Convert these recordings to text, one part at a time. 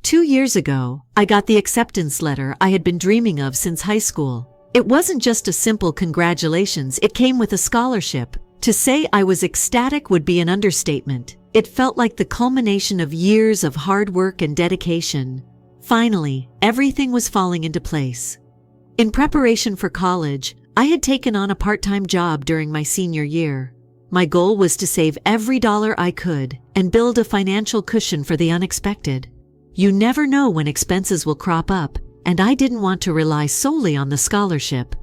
2 years ago, I got the acceptance letter I had been dreaming of since high school. It wasn't just a simple congratulations, it came with a scholarship. To say I was ecstatic would be an understatement. It felt like the culmination of years of hard work and dedication. Finally, everything was falling into place. In preparation for college, I had taken on a part-time job during my senior year. My goal was to save every dollar I could and build a financial cushion for the unexpected. You never know when expenses will crop up, and I didn't want to rely solely on the scholarship.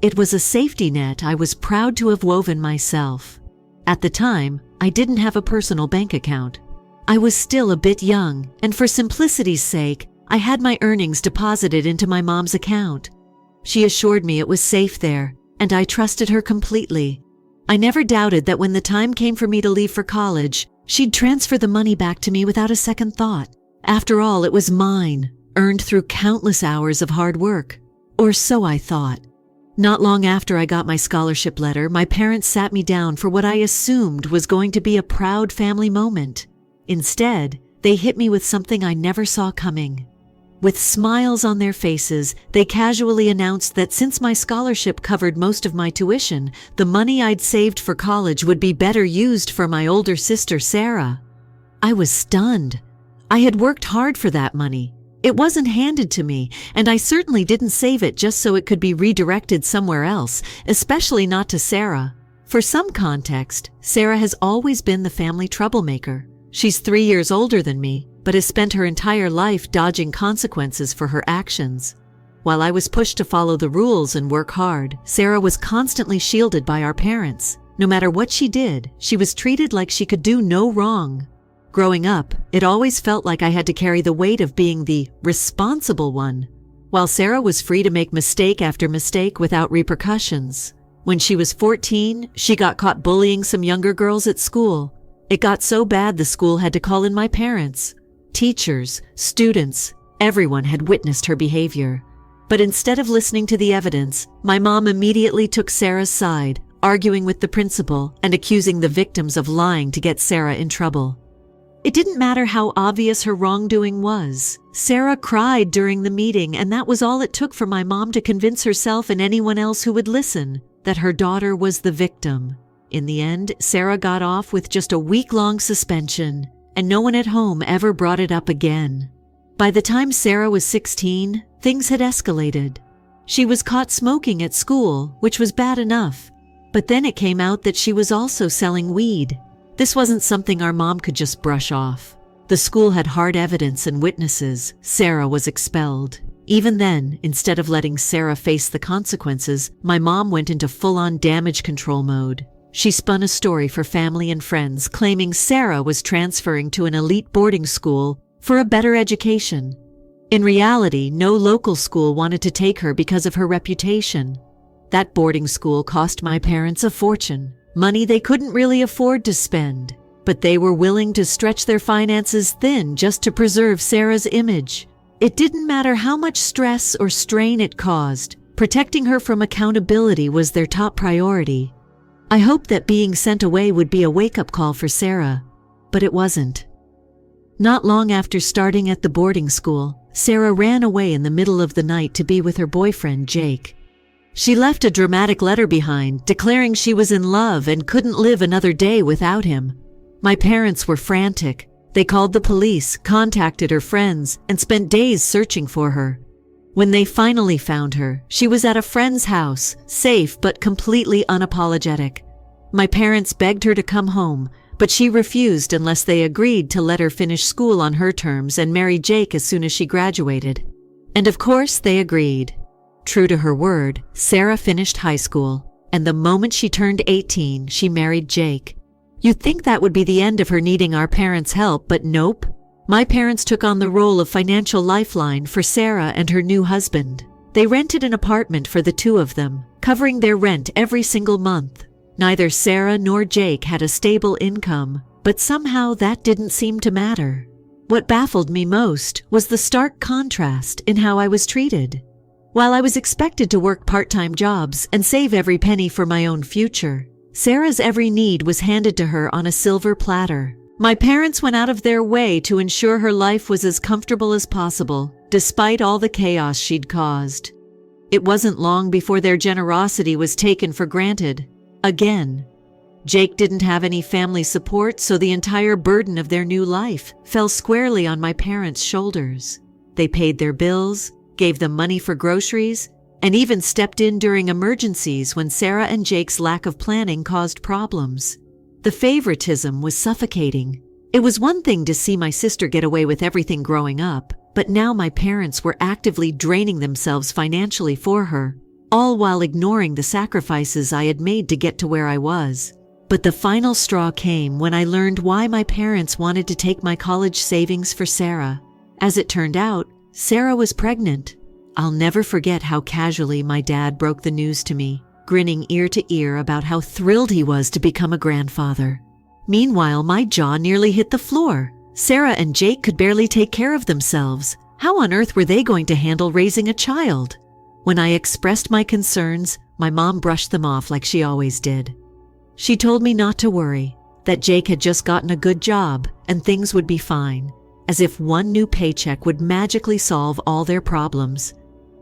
It was a safety net I was proud to have woven myself. At the time, I didn't have a personal bank account. I was still a bit young, and for simplicity's sake, I had my earnings deposited into my mom's account. She assured me it was safe there, and I trusted her completely. I never doubted that when the time came for me to leave for college, she'd transfer the money back to me without a second thought. After all, it was mine, earned through countless hours of hard work. Or so I thought. Not long after I got my scholarship letter, my parents sat me down for what I assumed was going to be a proud family moment. Instead, they hit me with something I never saw coming. With smiles on their faces, they casually announced that since my scholarship covered most of my tuition, the money I'd saved for college would be better used for my older sister, Sarah. I was stunned. I had worked hard for that money. It wasn't handed to me, and I certainly didn't save it just so it could be redirected somewhere else, especially not to Sarah. For some context, Sarah has always been the family troublemaker. She's 3 years older than me, but has spent her entire life dodging consequences for her actions. While I was pushed to follow the rules and work hard, Sarah was constantly shielded by our parents. No matter what she did, she was treated like she could do no wrong. Growing up, it always felt like I had to carry the weight of being the responsible one, while Sarah was free to make mistake after mistake without repercussions. When she was 14, she got caught bullying some younger girls at school. It got so bad the school had to call in my parents. Teachers, students, everyone had witnessed her behavior. But instead of listening to the evidence, my mom immediately took Sarah's side, arguing with the principal and accusing the victims of lying to get Sarah in trouble. It didn't matter how obvious her wrongdoing was. Sarah cried during the meeting, and that was all it took for my mom to convince herself and anyone else who would listen that her daughter was the victim. In the end, Sarah got off with just a week-long suspension, and no one at home ever brought it up again. By the time Sarah was 16, things had escalated. She was caught smoking at school, which was bad enough. But then it came out that she was also selling weed. This wasn't something our mom could just brush off. The school had hard evidence and witnesses. Sarah was expelled. Even then, instead of letting Sarah face the consequences, my mom went into full-on damage control mode. She spun a story for family and friends, claiming Sarah was transferring to an elite boarding school for a better education. In reality, no local school wanted to take her because of her reputation. That boarding school cost my parents a fortune. Money they couldn't really afford to spend, but they were willing to stretch their finances thin just to preserve Sarah's image. It didn't matter how much stress or strain it caused. Protecting her from accountability was their top priority. I hoped that being sent away would be a wake-up call for Sarah, but it wasn't. Not long after starting at the boarding school, Sarah ran away in the middle of the night to be with her boyfriend, Jake. She left a dramatic letter behind, declaring she was in love and couldn't live another day without him. My parents were frantic. They called the police, contacted her friends, and spent days searching for her. When they finally found her, she was at a friend's house, safe but completely unapologetic. My parents begged her to come home, but she refused unless they agreed to let her finish school on her terms and marry Jake as soon as she graduated. And of course, they agreed. True to her word, Sarah finished high school, and the moment she turned 18, she married Jake. You'd think that would be the end of her needing our parents' help, but nope. My parents took on the role of financial lifeline for Sarah and her new husband. They rented an apartment for the two of them, covering their rent every single month. Neither Sarah nor Jake had a stable income, but somehow that didn't seem to matter. What baffled me most was the stark contrast in how I was treated. While I was expected to work part-time jobs and save every penny for my own future, Sarah's every need was handed to her on a silver platter. My parents went out of their way to ensure her life was as comfortable as possible, despite all the chaos she'd caused. It wasn't long before their generosity was taken for granted. Again. Jake didn't have any family support, so the entire burden of their new life fell squarely on my parents' shoulders. They paid their bills, gave them money for groceries, and even stepped in during emergencies when Sarah and Jake's lack of planning caused problems. The favoritism was suffocating. It was one thing to see my sister get away with everything growing up, but now my parents were actively draining themselves financially for her, all while ignoring the sacrifices I had made to get to where I was. But the final straw came when I learned why my parents wanted to take my college savings for Sarah. As it turned out, Sarah was pregnant. I'll never forget how casually my dad broke the news to me, grinning ear to ear about how thrilled he was to become a grandfather. Meanwhile, my jaw nearly hit the floor. Sarah and Jake could barely take care of themselves. How on earth were they going to handle raising a child? When I expressed my concerns, my mom brushed them off like she always did. She told me not to worry, that Jake had just gotten a good job and things would be fine, as if one new paycheck would magically solve all their problems.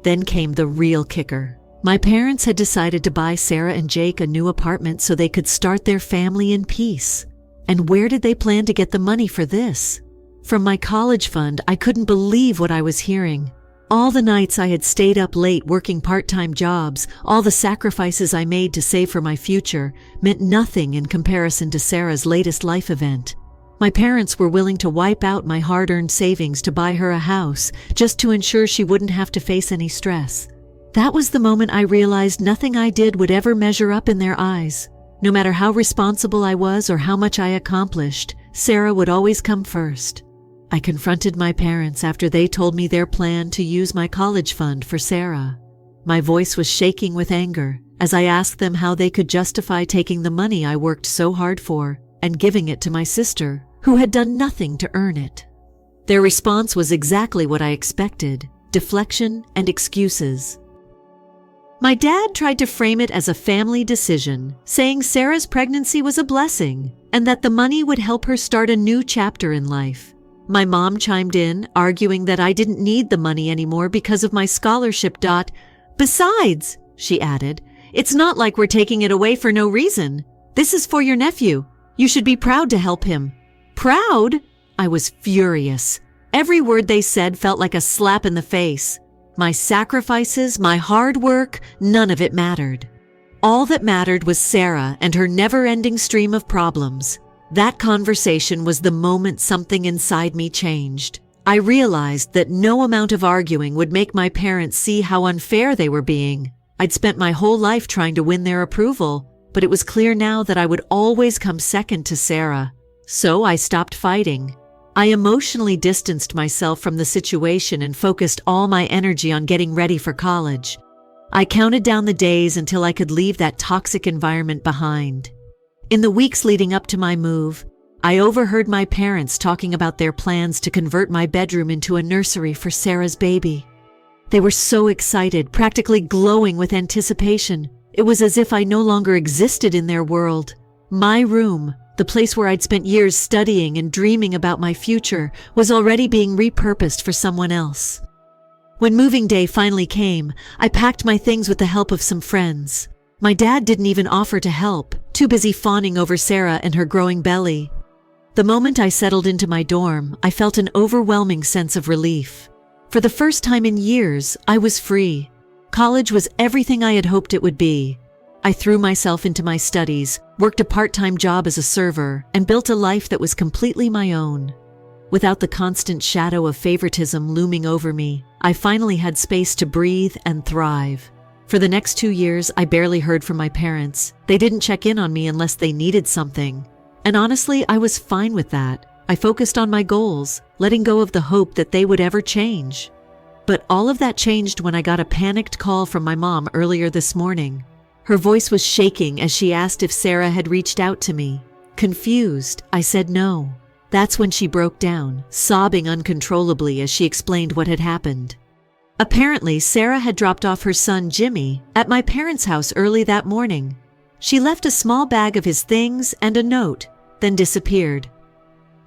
Then came the real kicker. My parents had decided to buy Sarah and Jake a new apartment so they could start their family in peace. And where did they plan to get the money for this? From my college fund, I couldn't believe what I was hearing. All the nights I had stayed up late working part-time jobs, all the sacrifices I made to save for my future, meant nothing in comparison to Sarah's latest life event. My parents were willing to wipe out my hard-earned savings to buy her a house, just to ensure she wouldn't have to face any stress. That was the moment I realized nothing I did would ever measure up in their eyes. No matter how responsible I was or how much I accomplished, Sarah would always come first. I confronted my parents after they told me their plan to use my college fund for Sarah. My voice was shaking with anger as I asked them how they could justify taking the money I worked so hard for and giving it to my sister, who had done nothing to earn it. Their response was exactly what I expected: deflection and excuses. My dad tried to frame it as a family decision, saying Sarah's pregnancy was a blessing and that the money would help her start a new chapter in life. My mom chimed in, arguing that I didn't need the money anymore because of my scholarship. Besides, she added, it's not like we're taking it away for no reason. This is for your nephew. You should be proud to help him. Proud? I was furious. Every word they said felt like a slap in the face. My sacrifices, my hard work, none of it mattered. All that mattered was Sarah and her never-ending stream of problems. That conversation was the moment something inside me changed. I realized that no amount of arguing would make my parents see how unfair they were being. I'd spent my whole life trying to win their approval, but it was clear now that I would always come second to Sarah. So I stopped fighting. I emotionally distanced myself from the situation and focused all my energy on getting ready for college. I counted down the days until I could leave that toxic environment behind. In the weeks leading up to my move, I overheard my parents talking about their plans to convert my bedroom into a nursery for Sarah's baby. They were so excited, practically glowing with anticipation. It was as if I no longer existed in their world. My room, the place where I'd spent years studying and dreaming about my future, was already being repurposed for someone else. When moving day finally came, I packed my things with the help of some friends. My dad didn't even offer to help, too busy fawning over Sarah and her growing belly. The moment I settled into my dorm, I felt an overwhelming sense of relief. For the first time in years, I was free. College was everything I had hoped it would be. I threw myself into my studies, worked a part-time job as a server, and built a life that was completely my own. Without the constant shadow of favoritism looming over me, I finally had space to breathe and thrive. For the next 2 years, I barely heard from my parents. They didn't check in on me unless they needed something. And honestly, I was fine with that. I focused on my goals, letting go of the hope that they would ever change. But all of that changed when I got a panicked call from my mom earlier this morning. Her voice was shaking as she asked if Sarah had reached out to me. Confused, I said no. That's when she broke down, sobbing uncontrollably as she explained what had happened. Apparently, Sarah had dropped off her son Jimmy at my parents' house early that morning. She left a small bag of his things and a note, then disappeared.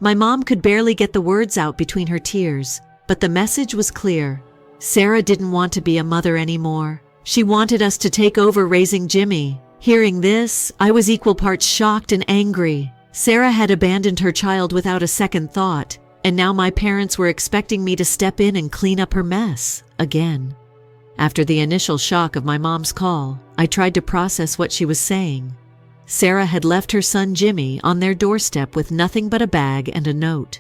My mom could barely get the words out between her tears, but the message was clear. Sarah didn't want to be a mother anymore. She wanted us to take over raising Jimmy. Hearing this, I was equal parts shocked and angry. Sarah had abandoned her child without a second thought, and now my parents were expecting me to step in and clean up her mess again. After the initial shock of my mom's call, I tried to process what she was saying. Sarah had left her son Jimmy on their doorstep with nothing but a bag and a note.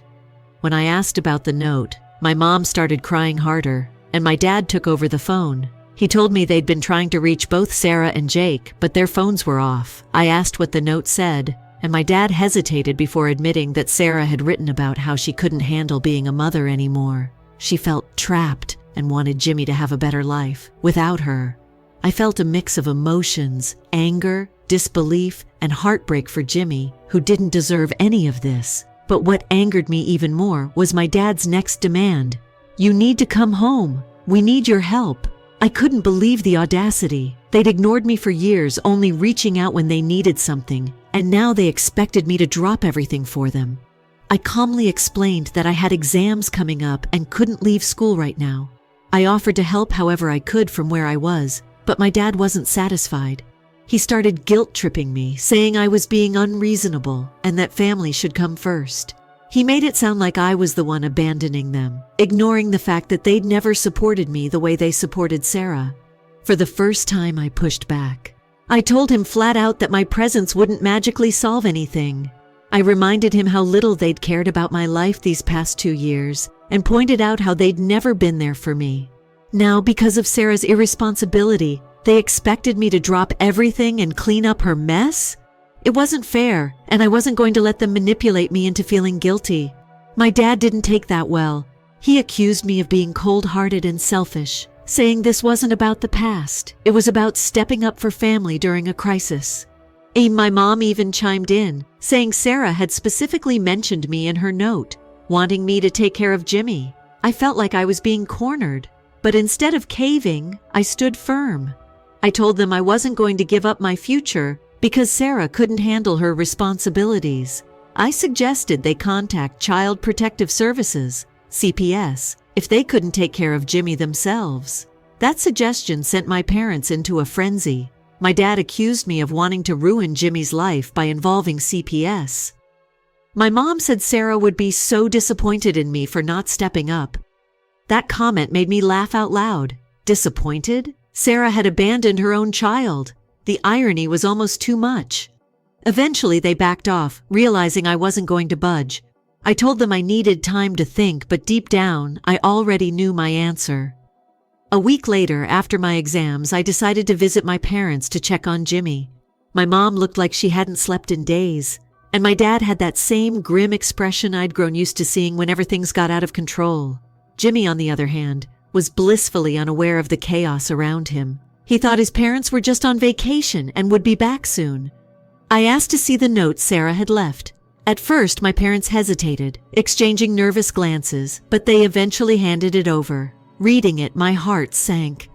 When I asked about the note, my mom started crying harder, and my dad took over the phone. He told me they'd been trying to reach both Sarah and Jake, but their phones were off. I asked what the note said, and my dad hesitated before admitting that Sarah had written about how she couldn't handle being a mother anymore. She felt trapped and wanted Jimmy to have a better life without her. I felt a mix of emotions, anger, disbelief, and heartbreak for Jimmy, who didn't deserve any of this. But what angered me even more was my dad's next demand. "You need to come home. We need your help." I couldn't believe the audacity. They'd ignored me for years, only reaching out when they needed something, and now they expected me to drop everything for them. I calmly explained that I had exams coming up and couldn't leave school right now. I offered to help however I could from where I was, but my dad wasn't satisfied. He started guilt-tripping me, saying I was being unreasonable and that family should come first. He made it sound like I was the one abandoning them, ignoring the fact that they'd never supported me the way they supported Sarah. For the first time, I pushed back. I told him flat out that my presence wouldn't magically solve anything. I reminded him how little they'd cared about my life these past 2 years and pointed out how they'd never been there for me. Now, because of Sarah's irresponsibility, they expected me to drop everything and clean up her mess? It wasn't fair, and I wasn't going to let them manipulate me into feeling guilty. My dad didn't take that well. He accused me of being cold-hearted and selfish, saying this wasn't about the past. It was about stepping up for family during a crisis. My mom even chimed in, saying Sarah had specifically mentioned me in her note, wanting me to take care of Jimmy. I felt like I was being cornered, but instead of caving, I stood firm. I told them I wasn't going to give up my future because Sarah couldn't handle her responsibilities. I suggested they contact Child Protective Services, CPS, if they couldn't take care of Jimmy themselves. That suggestion sent my parents into a frenzy. My dad accused me of wanting to ruin Jimmy's life by involving CPS. My mom said Sarah would be so disappointed in me for not stepping up. That comment made me laugh out loud. Disappointed? Sarah had abandoned her own child. The irony was almost too much. Eventually, they backed off, realizing I wasn't going to budge. I told them I needed time to think, but deep down, I already knew my answer. A week later, after my exams, I decided to visit my parents to check on Jimmy. My mom looked like she hadn't slept in days, and my dad had that same grim expression I'd grown used to seeing whenever things got out of control. Jimmy, on the other hand, was blissfully unaware of the chaos around him. He thought his parents were just on vacation and would be back soon. I asked to see the note Sarah had left. At first, my parents hesitated, exchanging nervous glances, but they eventually handed it over. Reading it, my heart sank.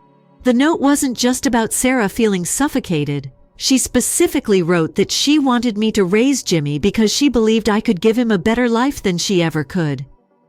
The note wasn't just about Sarah feeling suffocated. She specifically wrote that she wanted me to raise Jimmy because she believed I could give him a better life than she ever could.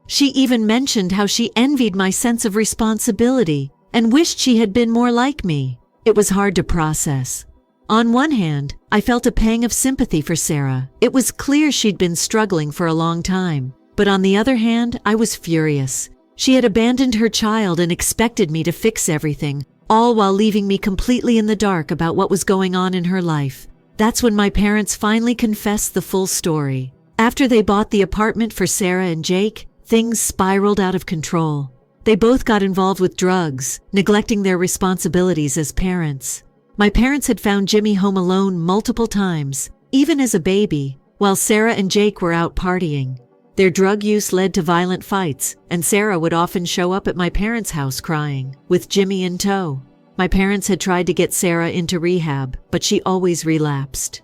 She even mentioned how she envied my sense of responsibility and wished she had been more like me. It was hard to process. On one hand, I felt a pang of sympathy for Sarah. It was clear she'd been struggling for a long time. But on the other hand, I was furious. She had abandoned her child and expected me to fix everything, all while leaving me completely in the dark about what was going on in her life. That's when my parents finally confessed the full story. After they bought the apartment for Sarah and Jake, things spiraled out of control. They both got involved with drugs, neglecting their responsibilities as parents. My parents had found Jimmy home alone multiple times, even as a baby, while Sarah and Jake were out partying. Their drug use led to violent fights, and Sarah would often show up at my parents' house crying, with Jimmy in tow. My parents had tried to get Sarah into rehab, but she always relapsed.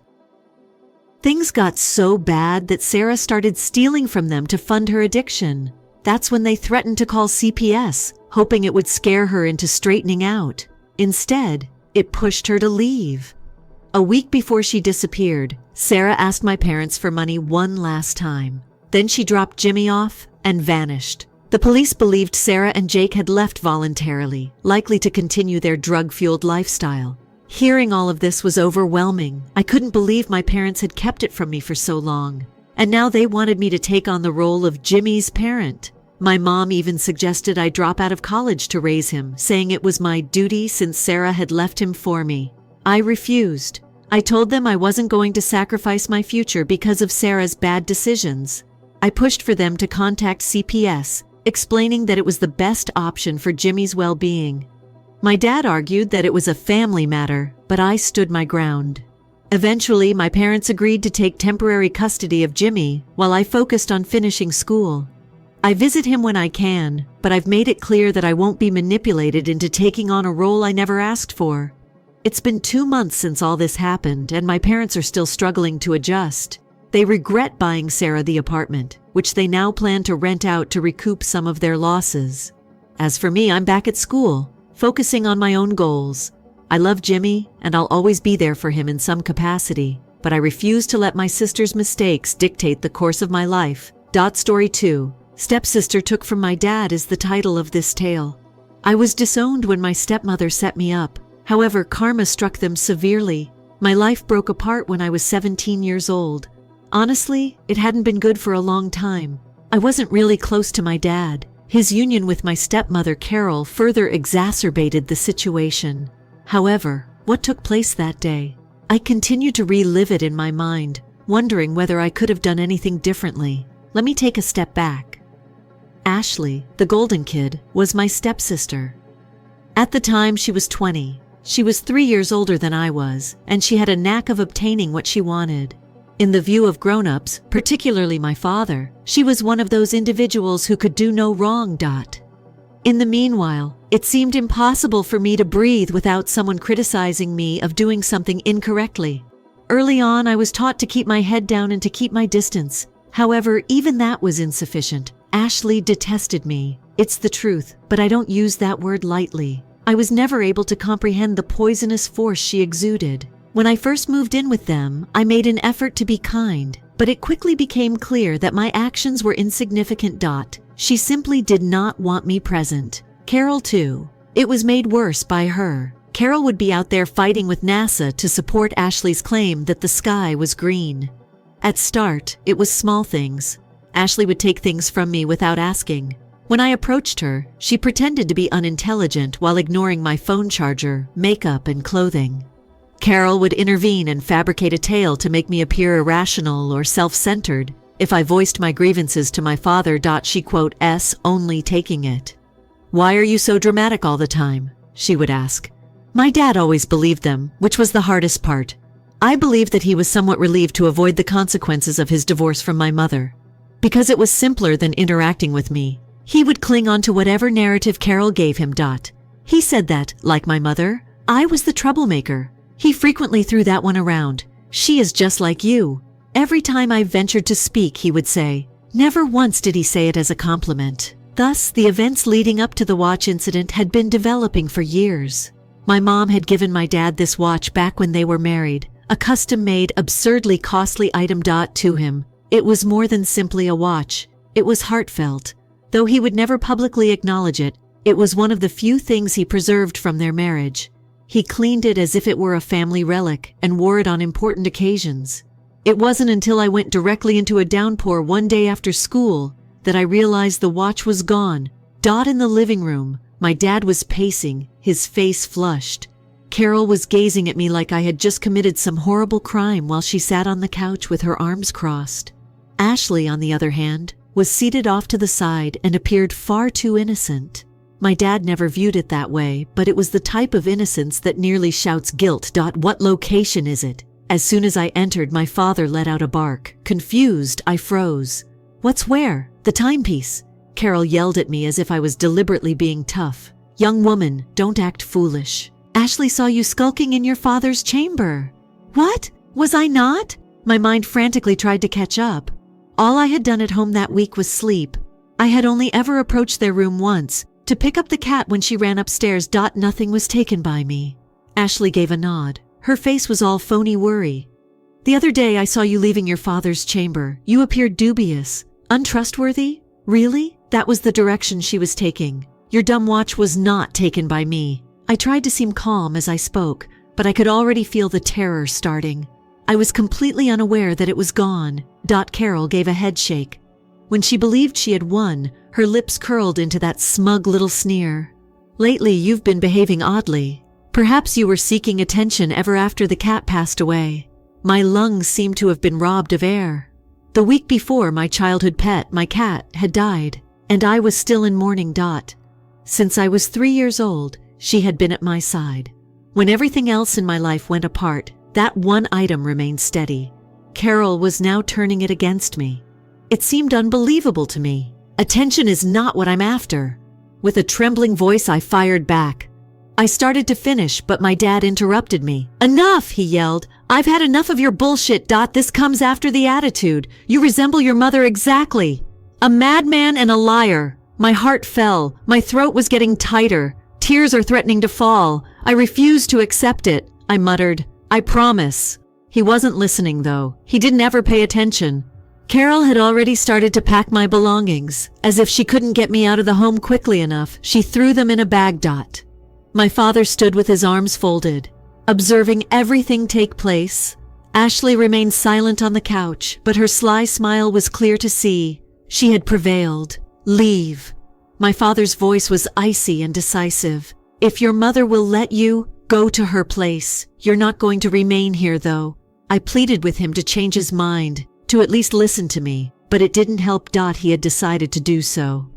Things got so bad that Sarah started stealing from them to fund her addiction. That's when they threatened to call CPS, hoping it would scare her into straightening out. Instead, it pushed her to leave. A week before she disappeared, Sarah asked my parents for money one last time. Then she dropped Jimmy off and vanished. The police believed Sarah and Jake had left voluntarily, likely to continue their drug-fueled lifestyle. Hearing all of this was overwhelming. I couldn't believe my parents had kept it from me for so long. And now they wanted me to take on the role of Jimmy's parent. My mom even suggested I drop out of college to raise him, saying it was my duty since Sarah had left him for me. I refused. I told them I wasn't going to sacrifice my future because of Sarah's bad decisions. I pushed for them to contact CPS, explaining that it was the best option for Jimmy's well-being. My dad argued that it was a family matter, but I stood my ground. Eventually, my parents agreed to take temporary custody of Jimmy while I focused on finishing school. I visit him when I can, but I've made it clear that I won't be manipulated into taking on a role I never asked for. It's been 2 months since all this happened, and my parents are still struggling to adjust. They regret buying Sarah the apartment, which they now plan to rent out to recoup some of their losses. As for me, I'm back at school, focusing on my own goals. I love Jimmy, and I'll always be there for him in some capacity, but I refuse to let my sister's mistakes dictate the course of my life. Story 2. Stepsister took from my dad is the title of this tale. I was disowned when my stepmother set me up. However, karma struck them severely. My life broke apart when I was 17 years old. Honestly, it hadn't been good for a long time. I wasn't really close to my dad. His union with my stepmother, Carol, further exacerbated the situation. However, what took place that day? I continued to relive it in my mind, wondering whether I could have done anything differently. Let me take a step back. Ashley, the golden kid, was my stepsister. At the time, she was 20. She was 3 years older than I was, and she had a knack of obtaining what she wanted. In the view of grown-ups, particularly my father, she was one of those individuals who could do no wrong. In the meanwhile, it seemed impossible for me to breathe without someone criticizing me of doing something incorrectly. Early on, I was taught to keep my head down and to keep my distance. However, even that was insufficient. Ashley detested me. It's the truth, but I don't use that word lightly. I was never able to comprehend the poisonous force she exuded. When I first moved in with them, I made an effort to be kind, but it quickly became clear that my actions were insignificant. She simply did not want me present. Carol, too. It was made worse by her. Carol would be out there fighting with NASA to support Ashley's claim that the sky was green. At start, it was small things. Ashley would take things from me without asking. When I approached her, she pretended to be unintelligent while ignoring my phone charger, makeup, and clothing. Carol would intervene and fabricate a tale to make me appear irrational or self-centered. If I voiced my grievances to my father, she only taking it. "Why are you so dramatic all the time?" she would ask. My dad always believed them, which was the hardest part. I believed that he was somewhat relieved to avoid the consequences of his divorce from my mother. Because it was simpler than interacting with me, he would cling on to whatever narrative Carol gave him. He said that, like my mother, I was the troublemaker. He frequently threw that one around. "She is just like you." Every time I ventured to speak, he would say. Never once did he say it as a compliment. Thus, the events leading up to the watch incident had been developing for years. My mom had given my dad this watch back when they were married, a custom-made, absurdly costly item. To him, it was more than simply a watch. It was heartfelt. Though he would never publicly acknowledge it, it was one of the few things he preserved from their marriage. He cleaned it as if it were a family relic and wore it on important occasions. It wasn't until I went directly into a downpour one day after school that I realized the watch was gone. In the living room, my dad was pacing, his face flushed. Carol was gazing at me like I had just committed some horrible crime while she sat on the couch with her arms crossed. Ashley, on the other hand, was seated off to the side and appeared far too innocent. My dad never viewed it that way, but it was the type of innocence that nearly shouts guilt. What location is it? As soon as I entered, my father let out a bark. Confused, I froze. "What's where?" "The timepiece." Carol yelled at me as if I was deliberately being tough. "Young woman, don't act foolish. Ashley saw you skulking in your father's chamber." "What? Was I not?" My mind frantically tried to catch up. All I had done at home that week was sleep. I had only ever approached their room once, to pick up the cat when she ran upstairs. Nothing was taken by me. Ashley gave a nod. Her face was all phony worry. "The other day I saw you leaving your father's chamber. You appeared dubious. Untrustworthy? Really? That was the direction she was taking. Your dumb watch was not taken by me. I tried to seem calm as I spoke, but I could already feel the terror starting. I was completely unaware that it was gone. Carol gave a head shake. When she believed she had won, her lips curled into that smug little sneer. Lately, you've been behaving oddly. Perhaps you were seeking attention ever after the cat passed away. My lungs seemed to have been robbed of air. The week before, my childhood pet, my cat, had died, and I was still in mourning. Since I was 3 years old, she had been at my side. When everything else in my life went apart, that one item remained steady. Carol was now turning it against me. It seemed unbelievable to me. Attention is not what I'm after. With a trembling voice, I fired back. I started to finish, but my dad interrupted me. "Enough!" he yelled. "I've had enough of your bullshit, This comes after the attitude. You resemble your mother exactly. A madman and a liar." My heart fell. My throat was getting tighter. Tears are threatening to fall. I refuse to accept it, I muttered. "I promise." He wasn't listening, though. He didn't ever pay attention. Carol had already started to pack my belongings. As if she couldn't get me out of the home quickly enough, she threw them in a bag. My father stood with his arms folded, observing everything take place. Ashley remained silent on the couch, but her sly smile was clear to see. She had prevailed. "Leave." My father's voice was icy and decisive. "If your mother will let you, go to her place. You're not going to remain here, though." I pleaded with him to change his mind, to at least listen to me, but it didn't help. He had decided to do so.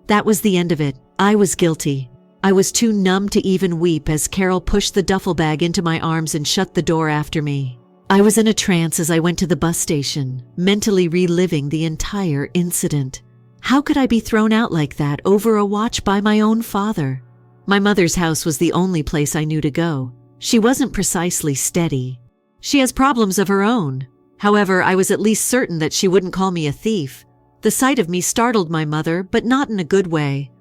That was the end of it. I was guilty. I was too numb to even weep as Carol pushed the duffel bag into my arms and shut the door after me. I was in a trance as I went to the bus station, mentally reliving the entire incident. How could I be thrown out like that over a watch by my own father? My mother's house was the only place I knew to go. She wasn't precisely steady. She has problems of her own. However, I was at least certain that she wouldn't call me a thief. The sight of me startled my mother, but not in a good way.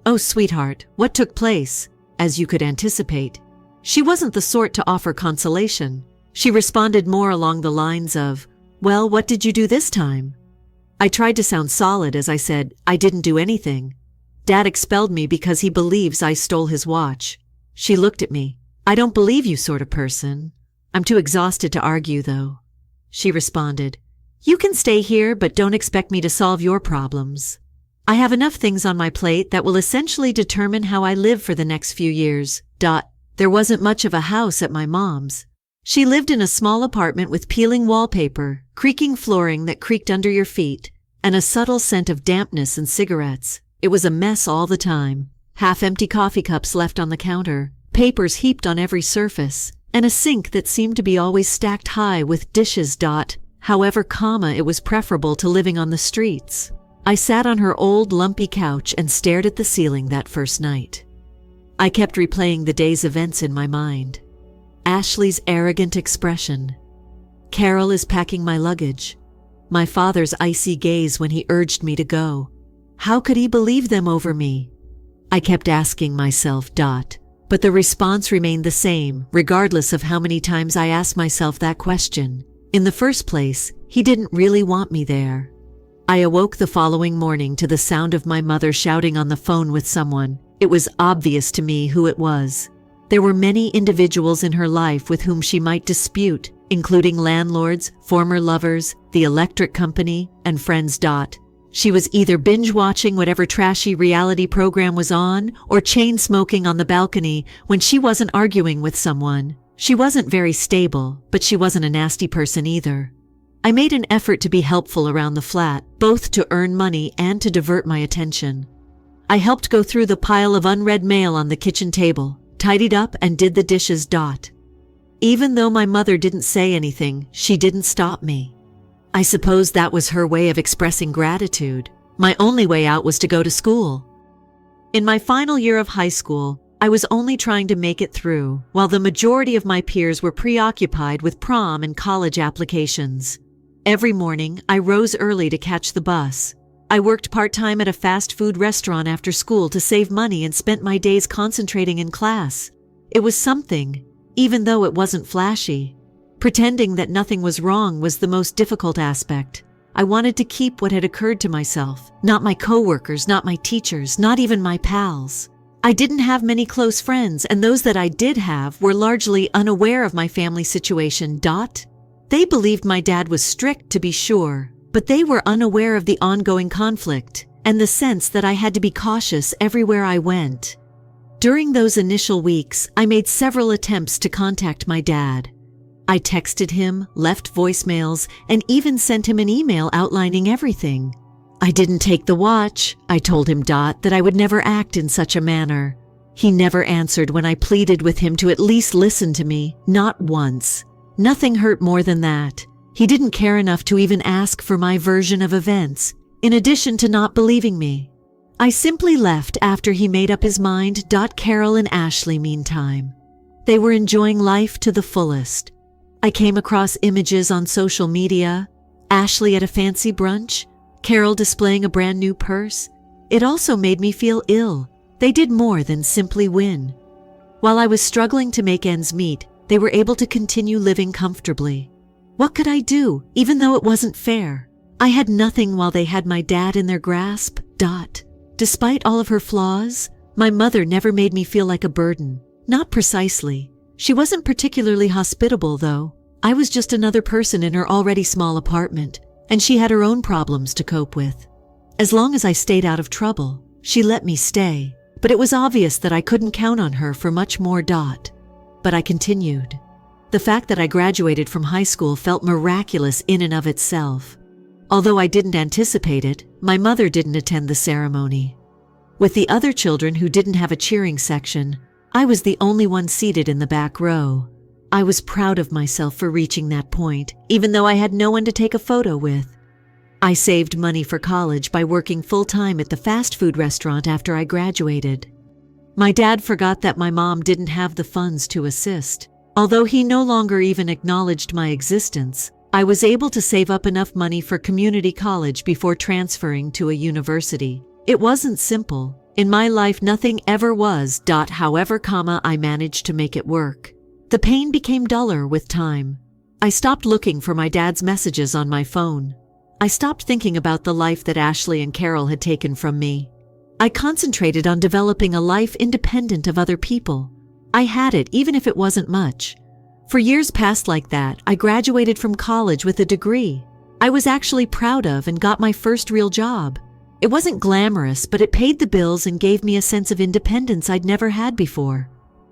"Oh, sweetheart, what took place?" As you could anticipate. She wasn't the sort to offer consolation. She responded more along the lines of, "Well, what did you do this time?" I tried to sound solid as I said, "I didn't do anything. Dad expelled me because he believes I stole his watch." She looked at me. "I don't believe you, sort of person. I'm too exhausted to argue, though." She responded, "You can stay here, but don't expect me to solve your problems. I have enough things on my plate that will essentially determine how I live for the next few years. There wasn't much of a house at my mom's. She lived in a small apartment with peeling wallpaper, creaking flooring that creaked under your feet, and a subtle scent of dampness and cigarettes. It was a mess all the time. Half-empty coffee cups left on the counter, papers heaped on every surface, and a sink that seemed to be always stacked high with dishes. However, it was preferable to living on the streets. I sat on her old, lumpy couch and stared at the ceiling that first night. I kept replaying the day's events in my mind. Ashley's arrogant expression. Carol is packing my luggage. My father's icy gaze when he urged me to go. How could he believe them over me? I kept asking myself, but the response remained the same, regardless of how many times I asked myself that question. In the first place, he didn't really want me there. I awoke the following morning to the sound of my mother shouting on the phone with someone. It was obvious to me who it was. There were many individuals in her life with whom she might dispute, including landlords, former lovers, the electric company, and friends. She was either binge-watching whatever trashy reality program was on, or chain-smoking on the balcony when she wasn't arguing with someone. She wasn't very stable, but she wasn't a nasty person either. I made an effort to be helpful around the flat, both to earn money and to divert my attention. I helped go through the pile of unread mail on the kitchen table, tidied up, and did the dishes. Even though my mother didn't say anything, she didn't stop me. I suppose that was her way of expressing gratitude. My only way out was to go to school. In my final year of high school, I was only trying to make it through, while the majority of my peers were preoccupied with prom and college applications. Every morning, I rose early to catch the bus. I worked part-time at a fast food restaurant after school to save money and spent my days concentrating in class. It was something, even though it wasn't flashy. Pretending that nothing was wrong was the most difficult aspect. I wanted to keep what had occurred to myself, not my coworkers, not my teachers, not even my pals. I didn't have many close friends, and those that I did have were largely unaware of my family situation. They believed my dad was strict, to be sure, but they were unaware of the ongoing conflict and the sense that I had to be cautious everywhere I went. During those initial weeks, I made several attempts to contact my dad. I texted him, left voicemails, and even sent him an email outlining everything. I didn't take the watch. I told him, that I would never act in such a manner. He never answered when I pleaded with him to at least listen to me, not once. Nothing hurt more than that. He didn't care enough to even ask for my version of events, in addition to not believing me. I simply left after he made up his mind. Carol and Ashley, meantime. They were enjoying life to the fullest. I came across images on social media, Ashley at a fancy brunch, Carol displaying a brand new purse. It also made me feel ill. They did more than simply win. While I was struggling to make ends meet, they were able to continue living comfortably. What could I do, even though it wasn't fair? I had nothing while they had my dad in their grasp. Despite all of her flaws, my mother never made me feel like a burden. Not precisely. She wasn't particularly hospitable, though. I was just another person in her already small apartment, and she had her own problems to cope with. As long as I stayed out of trouble, she let me stay, but it was obvious that I couldn't count on her for much more. But I continued. The fact that I graduated from high school felt miraculous in and of itself. Although I didn't anticipate it, my mother didn't attend the ceremony. With the other children who didn't have a cheering section, I was the only one seated in the back row. I was proud of myself for reaching that point, even though I had no one to take a photo with. I saved money for college by working full-time at the fast food restaurant after I graduated. My dad forgot that my mom didn't have the funds to assist. Although he no longer even acknowledged my existence, I was able to save up enough money for community college before transferring to a university. It wasn't simple. In my life, nothing ever was. However, I managed to make it work. The pain became duller with time. I stopped looking for my dad's messages on my phone. I stopped thinking about the life that Ashley and Carol had taken from me. I concentrated on developing a life independent of other people. I had it, even if it wasn't much. For years past like that, I graduated from college with a degree I was actually proud of and got my first real job. It wasn't glamorous, but it paid the bills and gave me a sense of independence I'd never had before.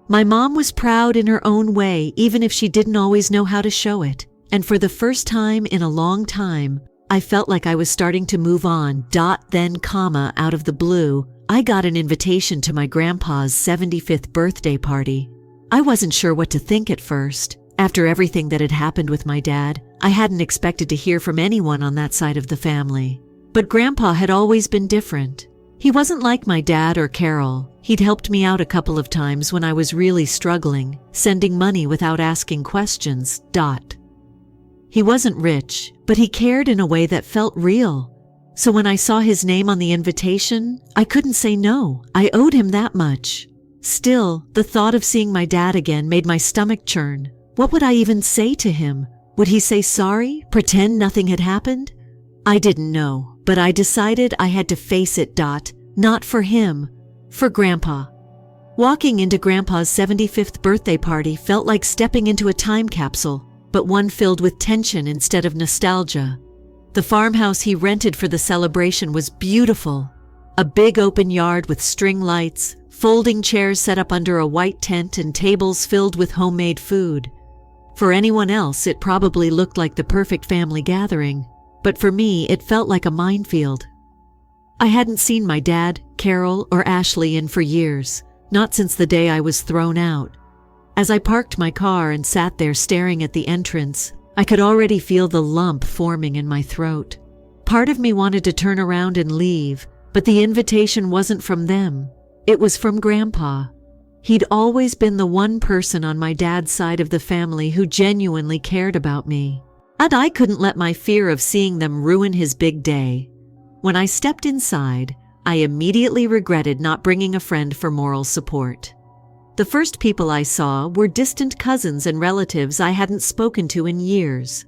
My mom was proud in her own way, even if she didn't always know how to show it. And for the first time in a long time, I felt like I was starting to move on. Then, out of the blue, I got an invitation to my grandpa's 75th birthday party. I wasn't sure what to think at first. After everything that had happened with my dad, I hadn't expected to hear from anyone on that side of the family. But Grandpa had always been different. He wasn't like my dad or Carol. He'd helped me out a couple of times when I was really struggling, sending money without asking questions. He wasn't rich, but he cared in a way that felt real. So when I saw his name on the invitation, I couldn't say no. I owed him that much. Still, the thought of seeing my dad again made my stomach churn. What would I even say to him? Would he say sorry? Pretend nothing had happened? I didn't know, but I decided I had to face it. Not for him, for Grandpa. Walking into Grandpa's 75th birthday party felt like stepping into a time capsule, but one filled with tension instead of nostalgia. The farmhouse he rented for the celebration was beautiful. A big open yard with string lights, folding chairs set up under a white tent, and tables filled with homemade food. For anyone else, it probably looked like the perfect family gathering, but for me, it felt like a minefield. I hadn't seen my dad, Carol, or Ashley in for years, not since the day I was thrown out. As I parked my car and sat there staring at the entrance, I could already feel the lump forming in my throat. Part of me wanted to turn around and leave, but the invitation wasn't from them. It was from Grandpa. He'd always been the one person on my dad's side of the family who genuinely cared about me. And I couldn't let my fear of seeing them ruin his big day. When I stepped inside, I immediately regretted not bringing a friend for moral support. The first people I saw were distant cousins and relatives I hadn't spoken to in years.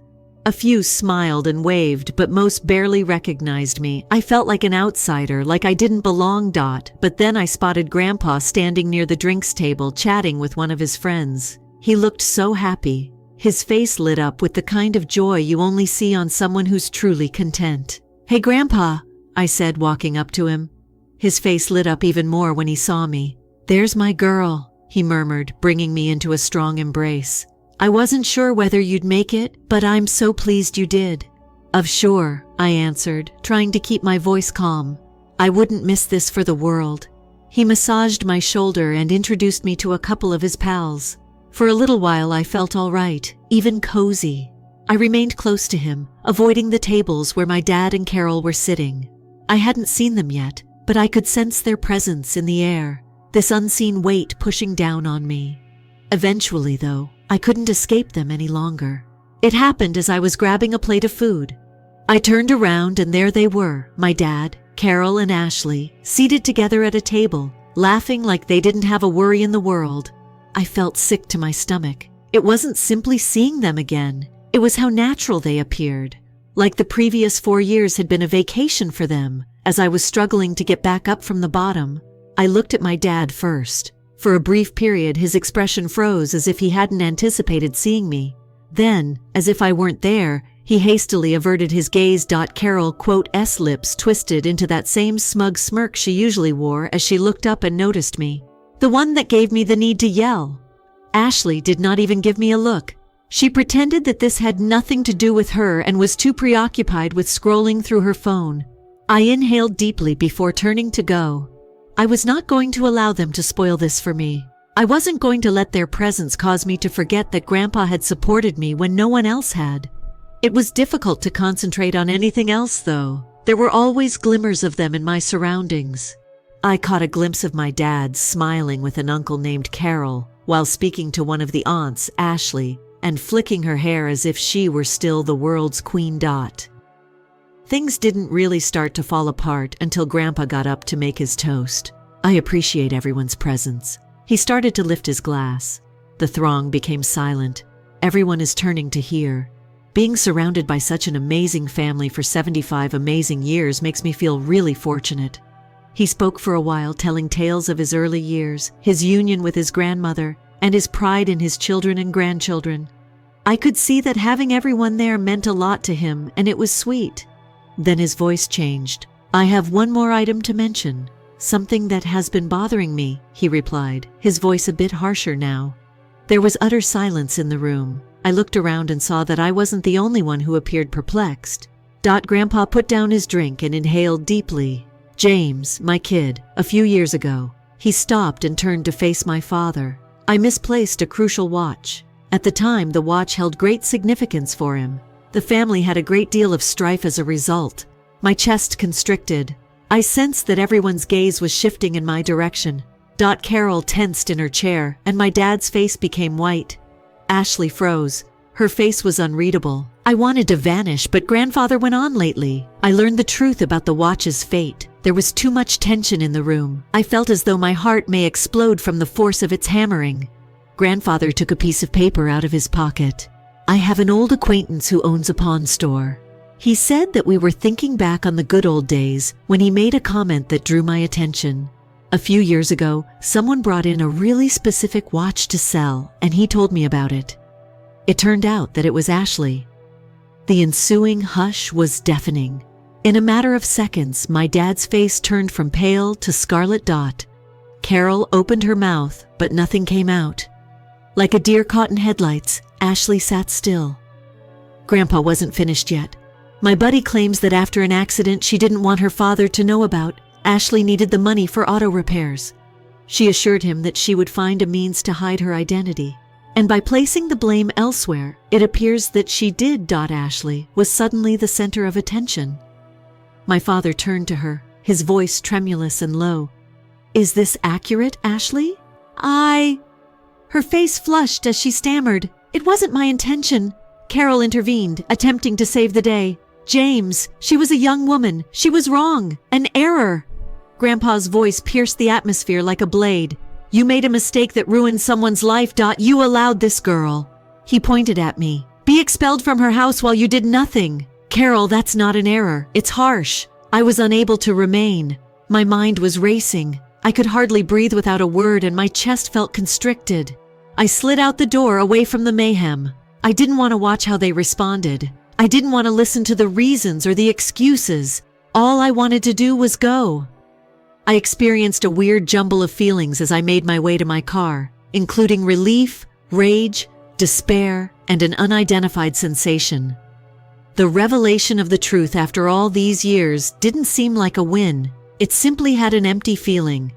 A few smiled and waved, but most barely recognized me. I felt like an outsider, like I didn't belong. But then I spotted Grandpa standing near the drinks table, chatting with one of his friends. He looked so happy. His face lit up with the kind of joy you only see on someone who's truly content. "Hey, Grandpa," I said, walking up to him. His face lit up even more when he saw me. "There's my girl," he murmured, bringing me into a strong embrace. "I wasn't sure whether you'd make it, but I'm so pleased you did." "Of sure," I answered, trying to keep my voice calm. "I wouldn't miss this for the world." He massaged my shoulder and introduced me to a couple of his pals. For a little while I felt all right, even cozy. I remained close to him, avoiding the tables where my dad and Carol were sitting. I hadn't seen them yet, but I could sense their presence in the air, this unseen weight pushing down on me. Eventually, though, I couldn't escape them any longer. It happened as I was grabbing a plate of food. I turned around and there they were, my dad, Carol and Ashley, seated together at a table, laughing like they didn't have a worry in the world. I felt sick to my stomach. It wasn't simply seeing them again. It was how natural they appeared. Like the previous 4 years had been a vacation for them. As I was struggling to get back up from the bottom, I looked at my dad first. For a brief period, his expression froze as if he hadn't anticipated seeing me. Then, as if I weren't there, he hastily averted his gaze. Carol, quote, lips twisted into that same smug smirk she usually wore as she looked up and noticed me. The one that gave me the need to yell. Ashley did not even give me a look. She pretended that this had nothing to do with her and was too preoccupied with scrolling through her phone. I inhaled deeply before turning to go. I was not going to allow them to spoil this for me. I wasn't going to let their presence cause me to forget that Grandpa had supported me when no one else had. It was difficult to concentrate on anything else, though. There were always glimmers of them in my surroundings. I caught a glimpse of my dad smiling with an uncle named Carol while speaking to one of the aunts, Ashley, and flicking her hair as if she were still the world's queen. Things didn't really start to fall apart until Grandpa got up to make his toast. I appreciate everyone's presence. He started to lift his glass. The throng became silent. Everyone is turning to hear. Being surrounded by such an amazing family for 75 amazing years makes me feel really fortunate. He spoke for a while, telling tales of his early years, his union with his grandmother, and his pride in his children and grandchildren. I could see that having everyone there meant a lot to him, and it was sweet. Then his voice changed. "I have one more item to mention. Something that has been bothering me," he replied, his voice a bit harsher now. There was utter silence in the room. I looked around and saw that I wasn't the only one who appeared perplexed. Grandpa put down his drink and inhaled deeply. "James, my kid, a few years ago." He stopped and turned to face my father. "I misplaced a crucial watch. At the time, the watch held great significance for him. The family had a great deal of strife as a result." My chest constricted. I sensed that everyone's gaze was shifting in my direction. Carol tensed in her chair, and my dad's face became white. Ashley froze. Her face was unreadable. I wanted to vanish, but Grandfather went on. "Lately, I learned the truth about the watch's fate. There was too much tension in the room. I felt as though my heart may explode from the force of its hammering." Grandfather took a piece of paper out of his pocket. "I have an old acquaintance who owns a pawn store. He said that we were thinking back on the good old days when he made a comment that drew my attention. A few years ago, someone brought in a really specific watch to sell, and he told me about it. It turned out that it was Ashley." The ensuing hush was deafening. In a matter of seconds, my dad's face turned from pale to scarlet. Carol opened her mouth, but nothing came out. Like a deer caught in headlights, Ashley sat still. Grandpa wasn't finished yet. "My buddy claims that after an accident she didn't want her father to know about, Ashley needed the money for auto repairs. She assured him that she would find a means to hide her identity. And by placing the blame elsewhere, it appears that she did. Ashley was suddenly the center of attention." My father turned to her, his voice tremulous and low. "Is this accurate, Ashley?" Her face flushed as she stammered. "It wasn't my intention." Carol intervened, attempting to save the day. "James, she was a young woman. She was wrong. An error." Grandpa's voice pierced the atmosphere like a blade. "You made a mistake that ruined someone's life. You allowed this girl." He pointed at me. "Be Be expelled from her house while you did nothing. Carol, that's not an error. It's harsh. I was unable to remain. My mind was racing. I could hardly breathe without a word, and my chest felt constricted. I slid out the door away from the mayhem. I didn't want to watch how they responded. I didn't want to listen to the reasons or the excuses. All I wanted to do was go. I experienced a weird jumble of feelings as I made my way to my car, including relief, rage, despair, and an unidentified sensation. The revelation of the truth after all these years didn't seem like a win. It simply had an empty feeling.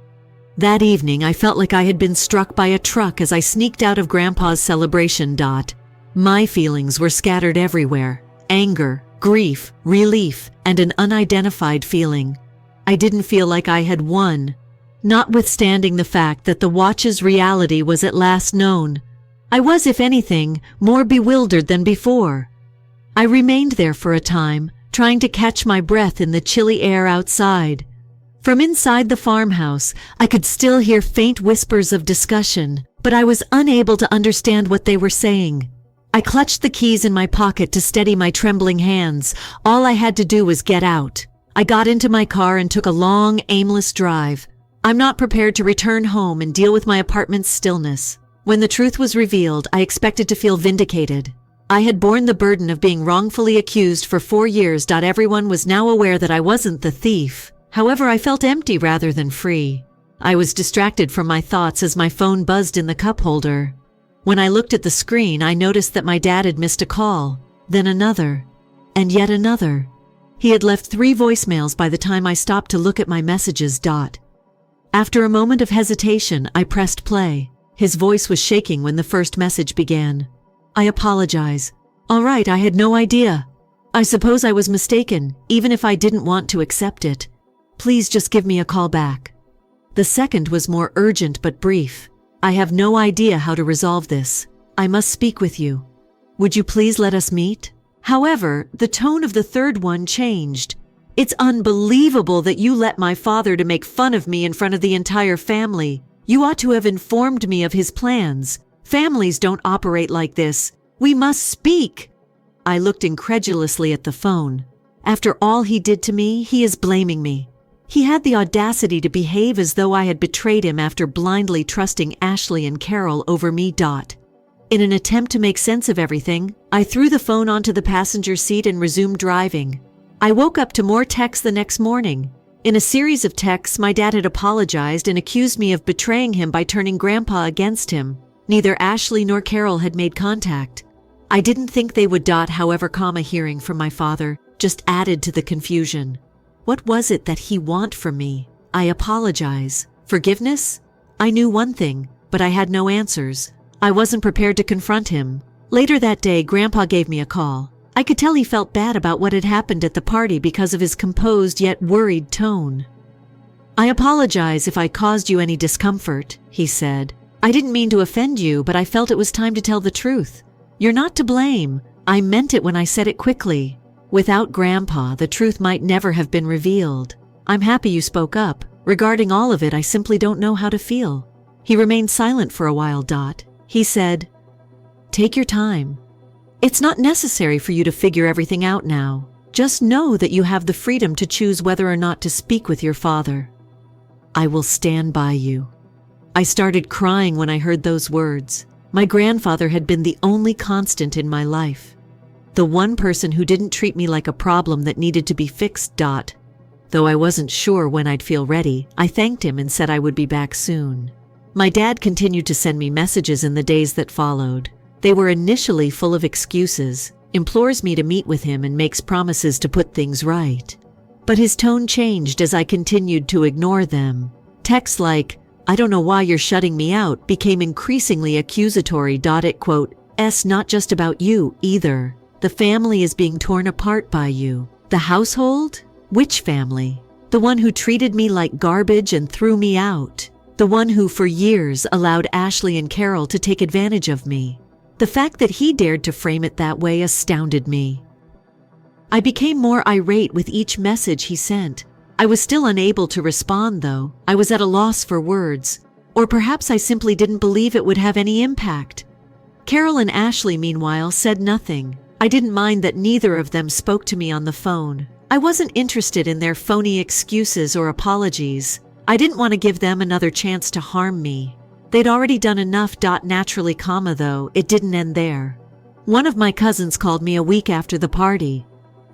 That evening, I felt like I had been struck by a truck as I sneaked out of Grandpa's celebration. My feelings were scattered everywhere: anger, grief, relief, and an unidentified feeling. I didn't feel like I had won, notwithstanding the fact that the watch's reality was at last known. I was, if anything, more bewildered than before. I remained there for a time, trying to catch my breath in the chilly air outside. From inside the farmhouse, I could still hear faint whispers of discussion, but I was unable to understand what they were saying. I clutched the keys in my pocket to steady my trembling hands. All I had to do was get out. I got into my car and took a long, aimless drive. I'm not prepared to return home and deal with my apartment's stillness. When the truth was revealed, I expected to feel vindicated. I had borne the burden of being wrongfully accused for 4 years. Everyone was now aware that I wasn't the thief. However, I felt empty rather than free. I was distracted from my thoughts as my phone buzzed in the cup holder. When I looked at the screen, I noticed that my dad had missed a call, then another, and yet another. He had left 3 voicemails by the time I stopped to look at my messages. After a moment of hesitation, I pressed play. His voice was shaking when the first message began. I apologize. All right, I had no idea. I suppose I was mistaken, even if I didn't want to accept it. Please just give me a call back. The second was more urgent but brief. I have no idea how to resolve this. I must speak with you. Would you please let us meet? However, the tone of the third one changed. It's unbelievable that you let my father to make fun of me in front of the entire family. You ought to have informed me of his plans. Families don't operate like this. We must speak. I looked incredulously at the phone. After all he did to me, he is blaming me. He had the audacity to behave as though I had betrayed him after blindly trusting Ashley and Carol over me. In an attempt to make sense of everything, I threw the phone onto the passenger seat and resumed driving. I woke up to more texts the next morning. In a series of texts, my dad had apologized and accused me of betraying him by turning Grandpa against him. Neither Ashley nor Carol had made contact. I didn't think they would. However, hearing from my father just added to the confusion. What was it that he wanted from me? I apologize. Forgiveness? I knew one thing, but I had no answers. I wasn't prepared to confront him. Later that day, Grandpa gave me a call. I could tell he felt bad about what had happened at the party because of his composed yet worried tone. I apologize if I caused you any discomfort, he said. I didn't mean to offend you, but I felt it was time to tell the truth. You're not to blame. I meant it when I said it quickly. Without Grandpa, the truth might never have been revealed. I'm happy you spoke up. Regarding all of it, I simply don't know how to feel. He remained silent for a while. He said, "Take your time. It's not necessary for you to figure everything out now. Just know that you have the freedom to choose whether or not to speak with your father. I will stand by you." I started crying when I heard those words. My grandfather had been the only constant in my life. The one person who didn't treat me like a problem that needed to be fixed. Though I wasn't sure when I'd feel ready, I thanked him and said I would be back soon. My dad continued to send me messages in the days that followed. They were initially full of excuses, implores me to meet with him and makes promises to put things right. But his tone changed as I continued to ignore them. Texts like, "I don't know why you're shutting me out," became increasingly accusatory. It's not just about you either. The family is being torn apart by you. The household? Which family? The one who treated me like garbage and threw me out. The one who for years allowed Ashley and Carol to take advantage of me. The fact that he dared to frame it that way astounded me. I became more irate with each message he sent. I was still unable to respond, though. I was at a loss for words. Or perhaps I simply didn't believe it would have any impact. Carol and Ashley, meanwhile, said nothing. I didn't mind that neither of them spoke to me on the phone. I wasn't interested in their phony excuses or apologies. I didn't want to give them another chance to harm me. They'd already done enough. Naturally, though, it didn't end there. One of my cousins called me a week after the party.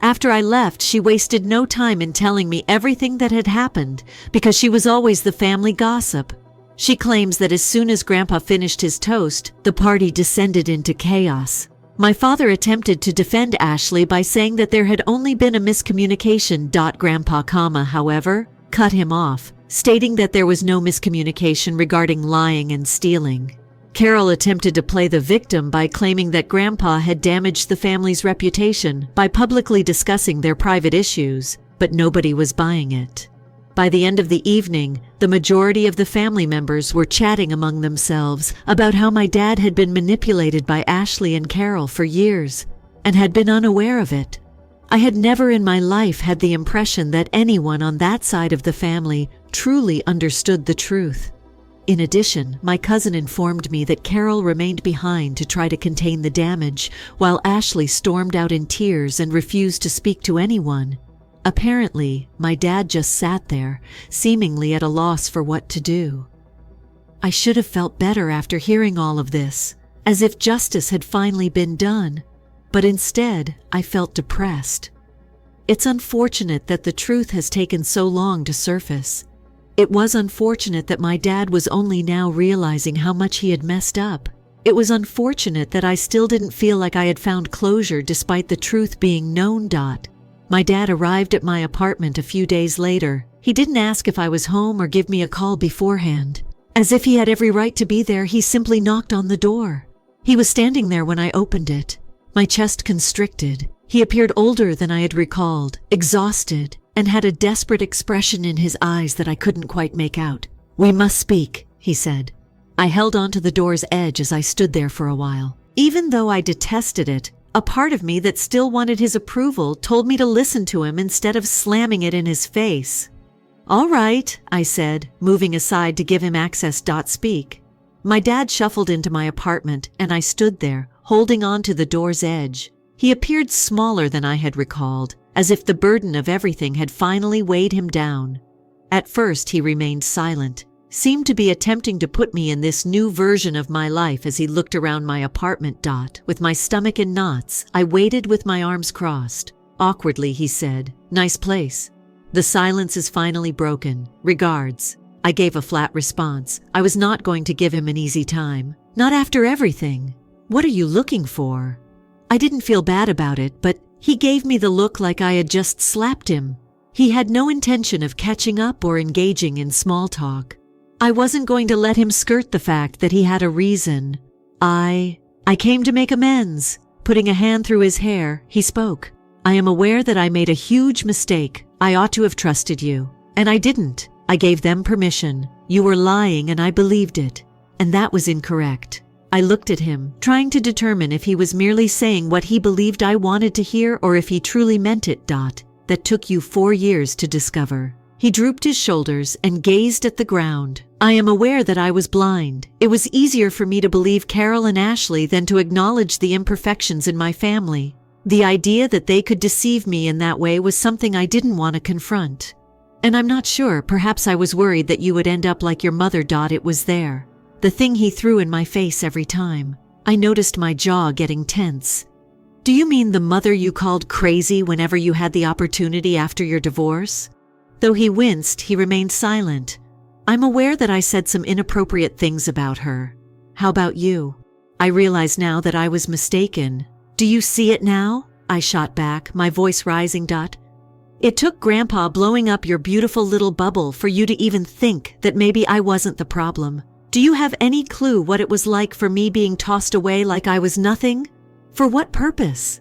After I left, she wasted no time in telling me everything that had happened because she was always the family gossip. She claims that as soon as Grandpa finished his toast, the party descended into chaos. My father attempted to defend Ashley by saying that there had only been a miscommunication. Grandpa, however, cut him off, stating that there was no miscommunication regarding lying and stealing. Carol attempted to play the victim by claiming that Grandpa had damaged the family's reputation by publicly discussing their private issues, but nobody was buying it. By the end of the evening, the majority of the family members were chatting among themselves about how my dad had been manipulated by Ashley and Carol for years and had been unaware of it. I had never in my life had the impression that anyone on that side of the family truly understood the truth. In addition, my cousin informed me that Carol remained behind to try to contain the damage, while Ashley stormed out in tears and refused to speak to anyone. Apparently, my dad just sat there, seemingly at a loss for what to do. I should have felt better after hearing all of this, as if justice had finally been done, but instead I felt depressed. It's unfortunate that the truth has taken so long to surface. It was unfortunate that my dad was only now realizing how much he had messed up. It was unfortunate that I still didn't feel like I had found closure despite the truth being known. My dad arrived at my apartment a few days later. He didn't ask if I was home or give me a call beforehand. As if he had every right to be there, he simply knocked on the door. He was standing there when I opened it. My chest constricted. He appeared older than I had recalled, exhausted, and had a desperate expression in his eyes that I couldn't quite make out. "We must speak," he said. I held onto the door's edge as I stood there for a while. Even though I detested it, a part of me that still wanted his approval told me to listen to him instead of slamming it in his face. "All right," I said, moving aside to give him access. Speak. My dad shuffled into my apartment, and I stood there, holding on to the door's edge. He appeared smaller than I had recalled, as if the burden of everything had finally weighed him down. At first he remained silent, seemed to be attempting to put me in this new version of my life as he looked around my apartment. With my stomach in knots, I waited with my arms crossed. Awkwardly, he said, "Nice place." The silence is finally broken. "Regards." I gave a flat response. I was not going to give him an easy time. Not after everything. "What are you looking for?" I didn't feel bad about it, but he gave me the look like I had just slapped him. He had no intention of catching up or engaging in small talk. I wasn't going to let him skirt the fact that he had a reason. I came to make amends. Putting a hand through his hair, he spoke. "I am aware that I made a huge mistake. I ought to have trusted you. And I didn't. I gave them permission. You were lying and I believed it. And that was incorrect." I looked at him, trying to determine if he was merely saying what he believed I wanted to hear or if he truly meant it. "That took you 4 years to discover." He drooped his shoulders and gazed at the ground. "I am aware that I was blind. It was easier for me to believe Carol and Ashley than to acknowledge the imperfections in my family. The idea that they could deceive me in that way was something I didn't want to confront. And I'm not sure, perhaps I was worried that you would end up like your mother. It was there. The thing he threw in my face every time. I noticed my jaw getting tense. Do you mean the mother you called crazy whenever you had the opportunity after your divorce?" Though he winced, he remained silent. "I'm aware that I said some inappropriate things about her. How about you?" I realize now that I was mistaken. "Do you see it now?" I shot back, my voice rising. "It took Grandpa blowing up your beautiful little bubble for you to even think that maybe I wasn't the problem. Do you have any clue what it was like for me being tossed away like I was nothing? For what purpose?"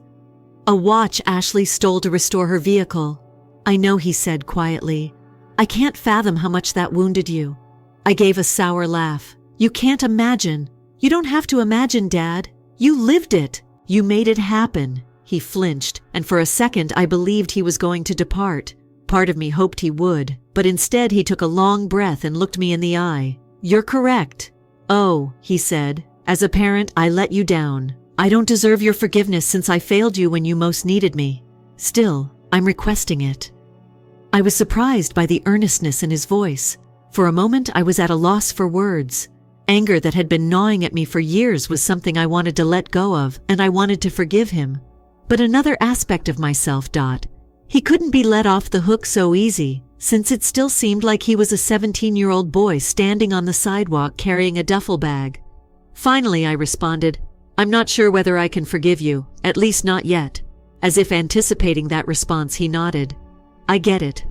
"A watch Ashley stole to restore her vehicle." "I know," he said quietly. "I can't fathom how much that wounded you." I gave a sour laugh. "You can't imagine. You don't have to imagine, Dad. You lived it. You made it happen." He flinched, and for a second I believed he was going to depart. Part of me hoped he would, but instead he took a long breath and looked me in the eye. "You're correct." "Oh," he said, As a parent, I let you down. I don't deserve your forgiveness since I failed you when you most needed me. Still, I'm requesting it." I was surprised by the earnestness in his voice. For a moment, I was at a loss for words. Anger that had been gnawing at me for years was something I wanted to let go of, and I wanted to forgive him. But another aspect of myself, he couldn't be let off the hook so easy, since it still seemed like he was a 17-year-old boy standing on the sidewalk carrying a duffel bag. Finally, I responded, "I'm not sure whether I can forgive you, at least not yet." As if anticipating that response, he nodded. "I get it.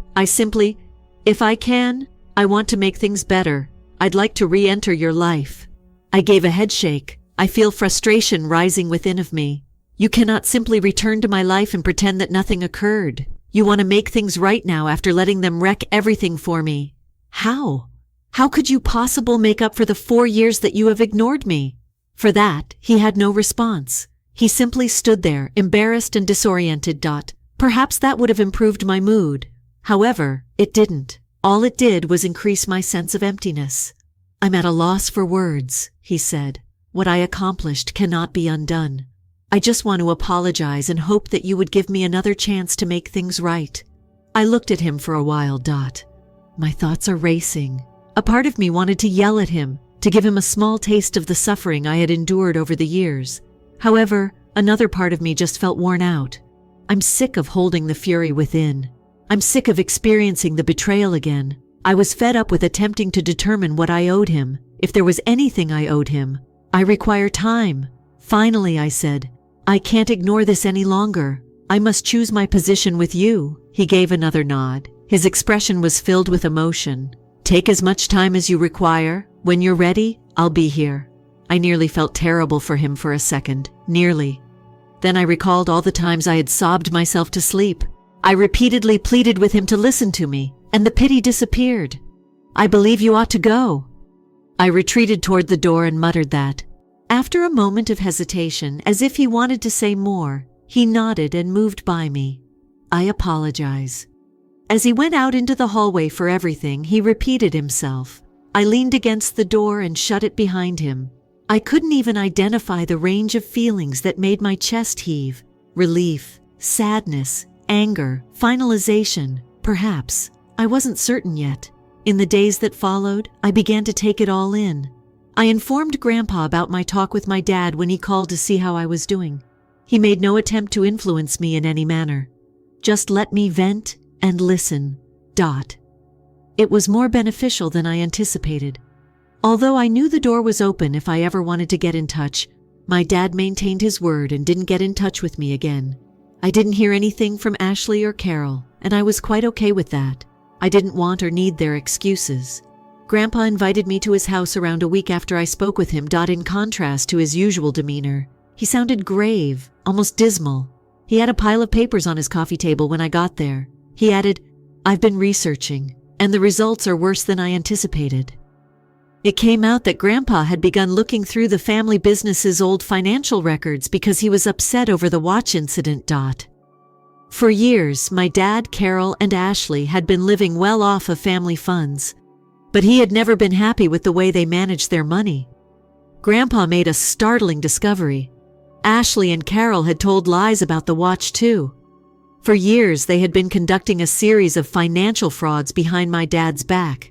If I can, I want to make things better. I'd like to re-enter your life." I gave a headshake. I feel frustration rising within of me. "You cannot simply return to my life and pretend that nothing occurred. You want to make things right now after letting them wreck everything for me. How? How could you possibly make up for the 4 years that you have ignored me?" For that, he had no response. He simply stood there, embarrassed and disoriented. Perhaps that would have improved my mood. However, it didn't. All it did was increase my sense of emptiness. "I'm at a loss for words," he said. "What I accomplished cannot be undone. I just want to apologize and hope that you would give me another chance to make things right." I looked at him for a while. My thoughts are racing. A part of me wanted to yell at him, to give him a small taste of the suffering I had endured over the years. However, another part of me just felt worn out. I'm sick of holding the fury within. I'm sick of experiencing the betrayal again. I was fed up with attempting to determine what I owed him. If there was anything I owed him, I require time. Finally, I said, "I can't ignore this any longer. I must choose my position with you." He gave another nod. His expression was filled with emotion. "Take as much time as you require. When you're ready, I'll be here." I nearly felt terrible for him for a second. Nearly. Then I recalled all the times I had sobbed myself to sleep. I repeatedly pleaded with him to listen to me, and the pity disappeared. "I believe you ought to go." I retreated toward the door and muttered that. After a moment of hesitation, as if he wanted to say more, he nodded and moved by me. "I apologize." As he went out into the hallway for everything, he repeated himself. I leaned against the door and shut it behind him. I couldn't even identify the range of feelings that made my chest heave. Relief, sadness, anger, finalization, perhaps. I wasn't certain yet. In the days that followed, I began to take it all in. I informed Grandpa about my talk with my dad when he called to see how I was doing. He made no attempt to influence me in any manner. Just let me vent and listen. It was more beneficial than I anticipated. Although I knew the door was open if I ever wanted to get in touch, my dad maintained his word and didn't get in touch with me again. I didn't hear anything from Ashley or Carol, and I was quite okay with that. I didn't want or need their excuses. Grandpa invited me to his house around a week after I spoke with him. In contrast to his usual demeanor, he sounded grave, almost dismal. He had a pile of papers on his coffee table when I got there. He added, "I've been researching, and the results are worse than I anticipated." It came out that Grandpa had begun looking through the family business's old financial records because he was upset over the watch incident. For years, my dad, Carol, and Ashley had been living well off of family funds, but he had never been happy with the way they managed their money. Grandpa made a startling discovery. Ashley and Carol had told lies about the watch too. For years, they had been conducting a series of financial frauds behind my dad's back.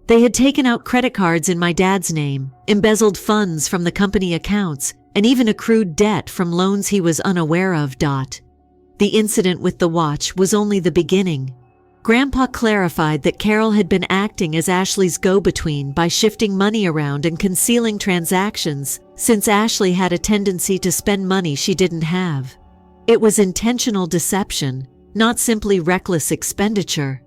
They had taken out credit cards in my dad's name, embezzled funds from the company accounts, and even accrued debt from loans he was unaware of. The incident with the watch was only the beginning. Grandpa clarified that Carol had been acting as Ashley's go-between by shifting money around and concealing transactions, since Ashley had a tendency to spend money she didn't have. It was intentional deception, not simply reckless expenditure.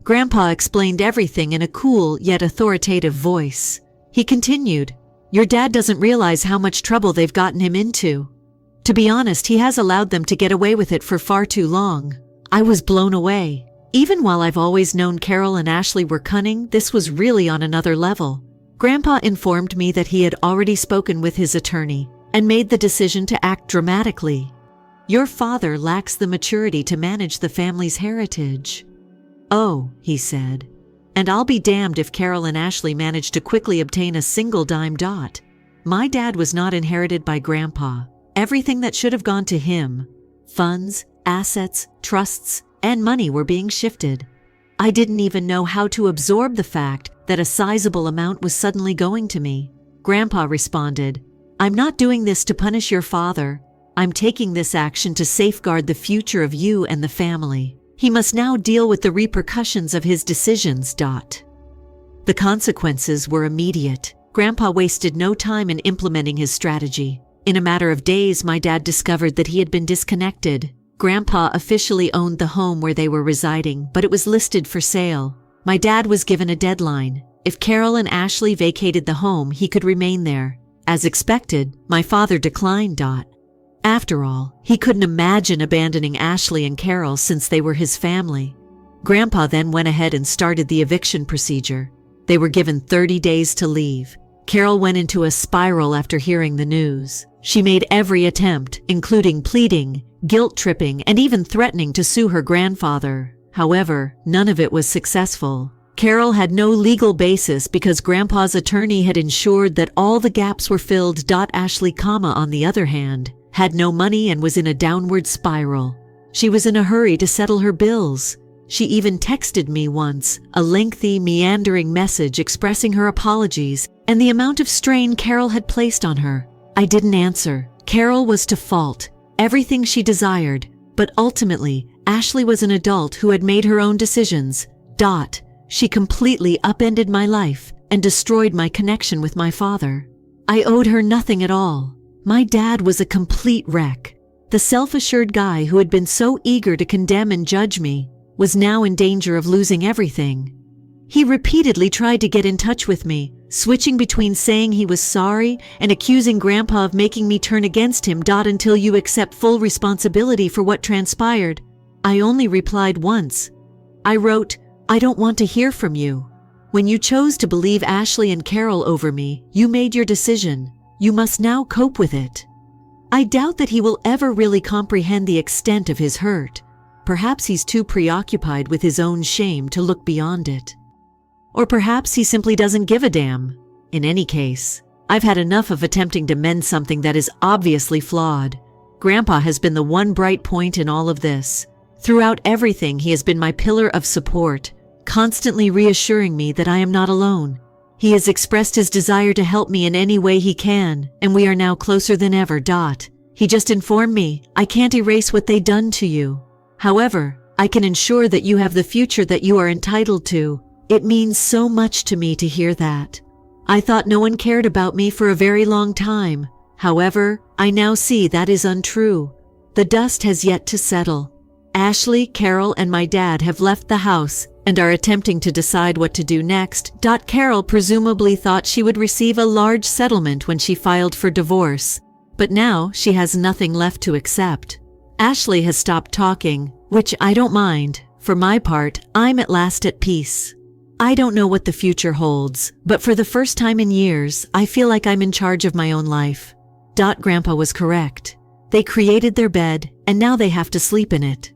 Grandpa explained everything in a cool yet authoritative voice. He continued, "Your dad doesn't realize how much trouble they've gotten him into. To be honest, he has allowed them to get away with it for far too long." I was blown away. Even while I've always known Carol and Ashley were cunning, this was really on another level. Grandpa informed me that he had already spoken with his attorney and made the decision to act dramatically. "Your father lacks the maturity to manage the family's heritage." "Oh," he said, "and I'll be damned if Carol and Ashley manage to quickly obtain a single dime." My dad was not inherited by Grandpa. Everything that should have gone to him, funds, assets, trusts, and money were being shifted. I didn't even know how to absorb the fact that a sizable amount was suddenly going to me. Grandpa responded, "I'm not doing this to punish your father. I'm taking this action to safeguard the future of you and the family. He must now deal with the repercussions of his decisions." The consequences were immediate. Grandpa wasted no time in implementing his strategy. In a matter of days, my dad discovered that he had been disconnected. Grandpa officially owned the home where they were residing, but it was listed for sale. My dad was given a deadline. If Carol and Ashley vacated the home, he could remain there. As expected, my father declined. After all, he couldn't imagine abandoning Ashley and Carol since they were his family. Grandpa then went ahead and started the eviction procedure. They were given 30 days to leave. Carol went into a spiral after hearing the news. She made every attempt, including pleading, guilt-tripping, and even threatening to sue her grandfather. However, none of it was successful. Carol had no legal basis because Grandpa's attorney had ensured that all the gaps were filled. Ashley, on the other hand, had no money and was in a downward spiral. She was in a hurry to settle her bills. She even texted me once, a lengthy, meandering message expressing her apologies and the amount of strain Carol had placed on her. I didn't answer. Carol was to fault. Everything she desired. But ultimately, Ashley was an adult who had made her own decisions. She completely upended my life and destroyed my connection with my father. I owed her nothing at all. My dad was a complete wreck. The self-assured guy who had been so eager to condemn and judge me was now in danger of losing everything. He repeatedly tried to get in touch with me, switching between saying he was sorry and accusing Grandpa of making me turn against him. Until you accept full responsibility for what transpired. I only replied once. I wrote, "I don't want to hear from you. When you chose to believe Ashley and Carol over me, you made your decision. You must now cope with it." I doubt that he will ever really comprehend the extent of his hurt. Perhaps he's too preoccupied with his own shame to look beyond it. Or perhaps he simply doesn't give a damn. In any case, I've had enough of attempting to mend something that is obviously flawed. Grandpa has been the one bright point in all of this. Throughout everything, he has been my pillar of support, constantly reassuring me that I am not alone. He has expressed his desire to help me in any way he can, and we are now closer than ever. He just informed me, "I can't erase what they done to you. However, I can ensure that you have the future that you are entitled to." It means so much to me to hear that. I thought no one cared about me for a very long time. However, I now see that is untrue. The dust has yet to settle. Ashley, Carol, and my dad have left the house and are attempting to decide what to do next. Carol presumably thought she would receive a large settlement when she filed for divorce, but now she has nothing left to accept. Ashley has stopped talking, which I don't mind. For my part, I'm at last at peace. I don't know what the future holds, but for the first time in years, I feel like I'm in charge of my own life. Grandpa was correct. They created their bed, and now they have to sleep in it.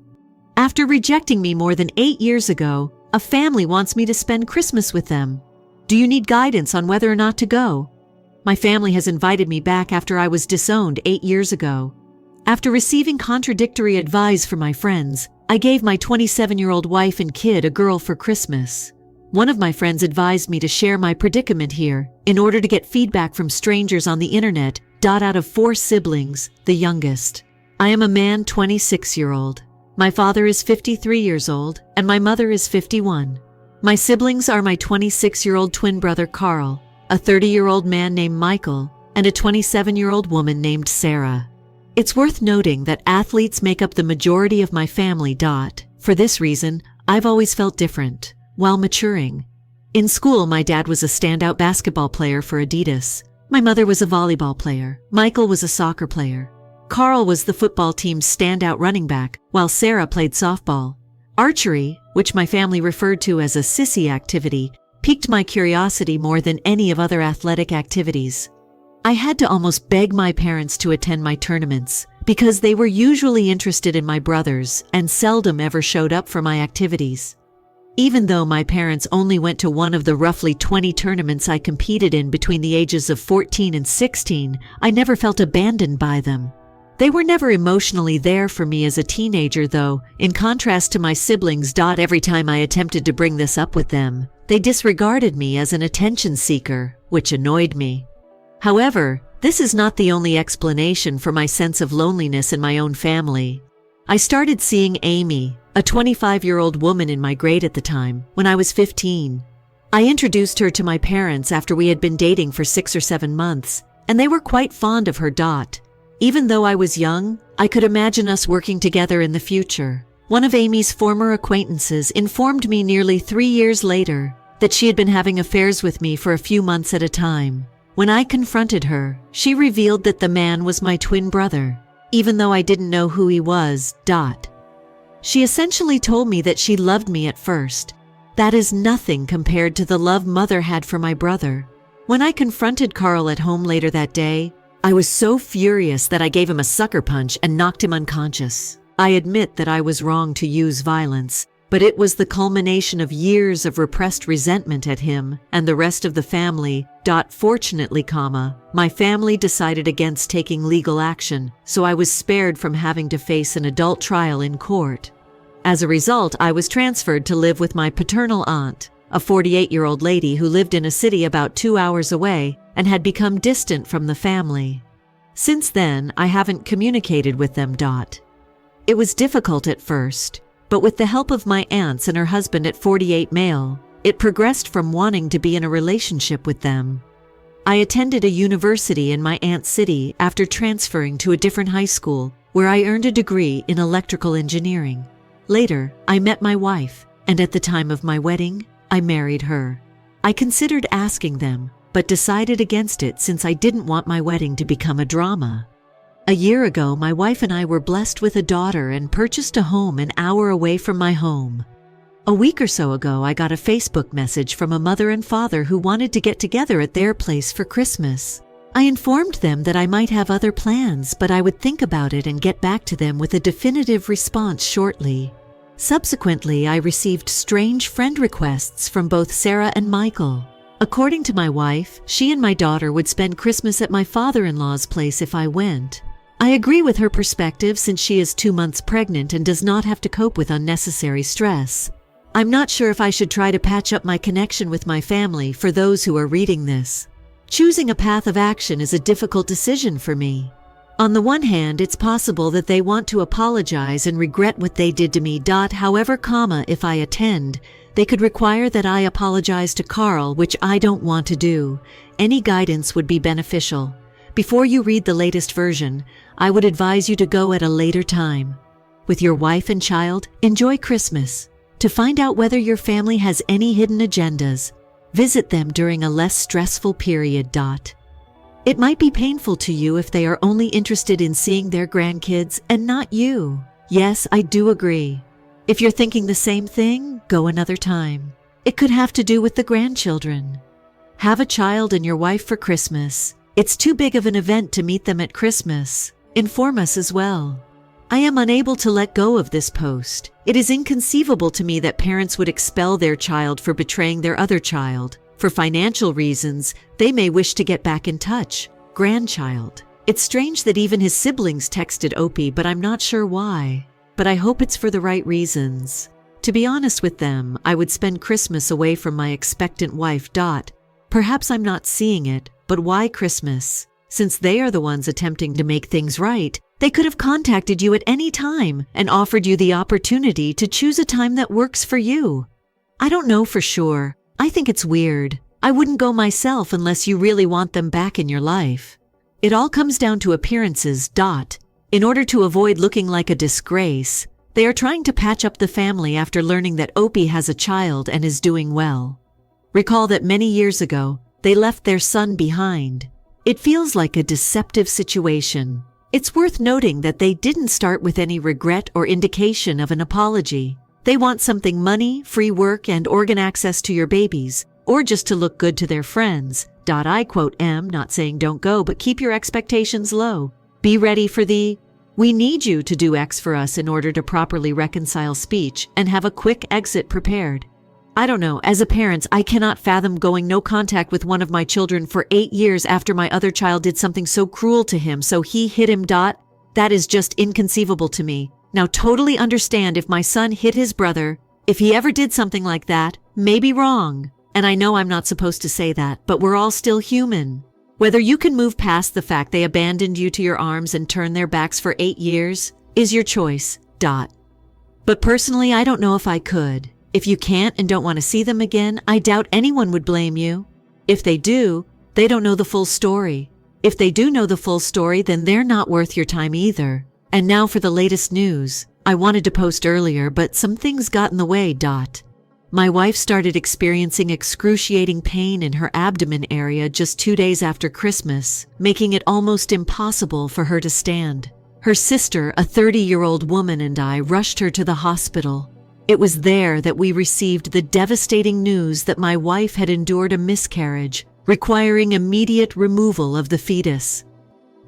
After rejecting me more than 8 years ago, a family wants me to spend Christmas with them. Do you need guidance on whether or not to go? My family has invited me back after I was disowned 8 years ago. After receiving contradictory advice from my friends, I gave my 27-year-old wife and kid a girl for Christmas. One of my friends advised me to share my predicament here in order to get feedback from strangers on the internet. Out of 4 siblings, the youngest. I am a man, 26-year-old. My father is 53 years old, and my mother is 51. My siblings are my 26-year-old twin brother Carl, a 30-year-old man named Michael, and a 27-year-old woman named Sarah. It's worth noting that athletes make up the majority of my family. For this reason, I've always felt different. While maturing. In school, my dad was a standout basketball player for Adidas. My mother was a volleyball player. Michael was a soccer player. Carl was the football team's standout running back, while Sarah played softball. Archery, which my family referred to as a sissy activity, piqued my curiosity more than any of other athletic activities. I had to almost beg my parents to attend my tournaments because they were usually interested in my brothers and seldom ever showed up for my activities. Even though my parents only went to one of the roughly 20 tournaments I competed in between the ages of 14 and 16, I never felt abandoned by them. They were never emotionally there for me as a teenager, though, in contrast to my siblings. Every time I attempted to bring this up with them, they disregarded me as an attention seeker, which annoyed me. However, this is not the only explanation for my sense of loneliness in my own family. I started seeing Amy, a 25-year-old woman in my grade at the time, when I was 15. I introduced her to my parents after we had been dating for 6 or 7 months, and they were quite fond of her. Even though I was young, I could imagine us working together in the future. One of Amy's former acquaintances informed me nearly 3 years later that she had been having affairs with me for a few months at a time. When I confronted her, she revealed that the man was my twin brother, even though I didn't know who he was. She essentially told me that she loved me at first. That is nothing compared to the love Mother had for my brother. When I confronted Carl at home later that day, I was so furious that I gave him a sucker punch and knocked him unconscious. I admit that I was wrong to use violence, but it was the culmination of years of repressed resentment at him and the rest of the family. Fortunately, my family decided against taking legal action, so I was spared from having to face an adult trial in court. As a result, I was transferred to live with my paternal aunt, a 48-year-old lady who lived in a city about 2 hours away and had become distant from the family. Since then, I haven't communicated with them. It was difficult at first, but with the help of my aunts and her husband at 48 male, it progressed from wanting to be in a relationship with them. I attended a university in my aunt's city after transferring to a different high school, where I earned a degree in electrical engineering. Later, I met my wife, and at the time of my wedding, I married her. I considered asking them, but decided against it since I didn't want my wedding to become a drama. A year ago, my wife and I were blessed with a daughter and purchased a home an hour away from my home. A week or so ago, I got a Facebook message from a mother and father who wanted to get together at their place for Christmas. I informed them that I might have other plans, but I would think about it and get back to them with a definitive response shortly. Subsequently, I received strange friend requests from both Sarah and Michael. According to my wife, she and my daughter would spend Christmas at my father-in-law's place if I went. I agree with her perspective since she is 2 months pregnant and does not have to cope with unnecessary stress. I'm not sure if I should try to patch up my connection with my family for those who are reading this. Choosing a path of action is a difficult decision for me. On the one hand, it's possible that they want to apologize and regret what they did to me. However, if I attend, they could require that I apologize to Carl, which I don't want to do. Any guidance would be beneficial. Before you read the latest version, I would advise you to go at a later time. With your wife and child, enjoy Christmas. To find out whether your family has any hidden agendas, visit them during a less stressful period. It might be painful to you if they are only interested in seeing their grandkids and not you. Yes, I do agree. If you're thinking the same thing, go another time. It could have to do with the grandchildren. Have a child and your wife for Christmas. It's too big of an event to meet them at Christmas. Inform us as well. I am unable to let go of this post. It is inconceivable to me that parents would expel their child for betraying their other child. For financial reasons, they may wish to get back in touch. Grandchild. It's strange that even his siblings texted Opie, but I'm not sure why. But I hope it's for the right reasons. To be honest with them, I would spend Christmas away from my expectant wife. Perhaps I'm not seeing it, but why Christmas? Since they are the ones attempting to make things right, they could have contacted you at any time and offered you the opportunity to choose a time that works for you. I don't know for sure. I think it's weird. I wouldn't go myself unless you really want them back in your life. It all comes down to appearances. In order to avoid looking like a disgrace, they are trying to patch up the family after learning that Opie has a child and is doing well. Recall that many years ago, they left their son behind. It feels like a deceptive situation. It's worth noting that they didn't start with any regret or indication of an apology. They want something: money, free work, and organ access to your babies, or just to look good to their friends. I quote M, not saying don't go, but keep your expectations low. Be ready for the, we need you to do X for us in order to properly reconcile speech and have a quick exit prepared. I don't know, as a parent, I cannot fathom going no contact with one of my children for 8 years after my other child did something so cruel to him, so he hit him. That is just inconceivable to me. Now totally understand if my son hit his brother, if he ever did something like that, may be wrong. And I know I'm not supposed to say that, but we're all still human. Whether you can move past the fact they abandoned you to your arms and turned their backs for 8 years is your choice. But personally, I don't know if I could. If you can't and don't want to see them again, I doubt anyone would blame you. If they do, they don't know the full story. If they do know the full story, then they're not worth your time either. And now for the latest news. I wanted to post earlier, but some things got in the way. My wife started experiencing excruciating pain in her abdomen area just 2 days after Christmas, making it almost impossible for her to stand. Her sister, a 30-year-old woman, and I rushed her to the hospital. It was there that we received the devastating news that my wife had endured a miscarriage, requiring immediate removal of the fetus.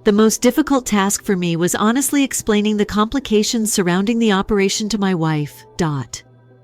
The most difficult task for me was honestly explaining the complications surrounding the operation to my wife.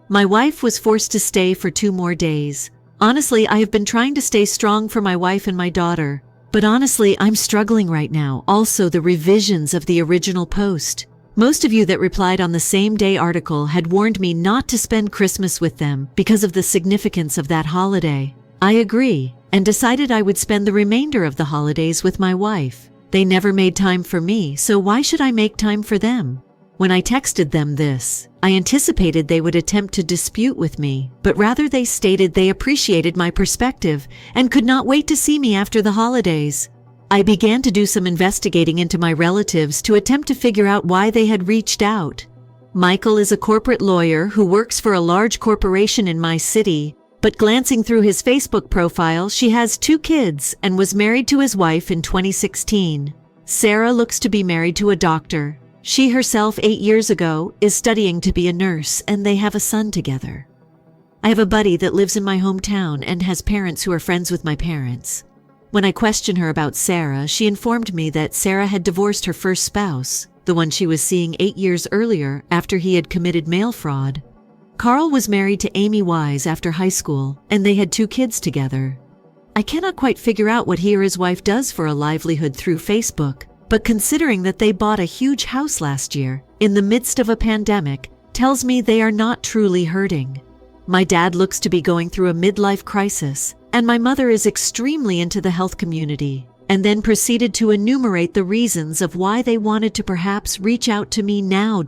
My wife was forced to stay for 2 more days. Honestly, I have been trying to stay strong for my wife and my daughter. But honestly, I'm struggling right now. Also, the revisions of the original post. Most of you that replied on the same day article had warned me not to spend Christmas with them because of the significance of that holiday. I agree, and decided I would spend the remainder of the holidays with my wife. They never made time for me, so why should I make time for them? When I texted them this, I anticipated they would attempt to dispute with me, but rather they stated they appreciated my perspective and could not wait to see me after the holidays. I began to do some investigating into my relatives to attempt to figure out why they had reached out. Michael is a corporate lawyer who works for a large corporation in my city, but glancing through his Facebook profile, she has 2 kids and was married to his wife in 2016. Sarah looks to be married to a doctor. She herself 8 years ago is studying to be a nurse, and they have a son together. I have a buddy that lives in my hometown and has parents who are friends with my parents. When I questioned her about Sarah, she informed me that Sarah had divorced her first spouse, the one she was seeing 8 years earlier after he had committed mail fraud. Carl was married to Amy Wise after high school, and they had 2 kids together. I cannot quite figure out what he or his wife does for a livelihood through Facebook, but considering that they bought a huge house last year, in the midst of a pandemic, tells me they are not truly hurting. My dad looks to be going through a midlife crisis, and my mother is extremely into the health community, and then proceeded to enumerate the reasons of why they wanted to perhaps reach out to me now.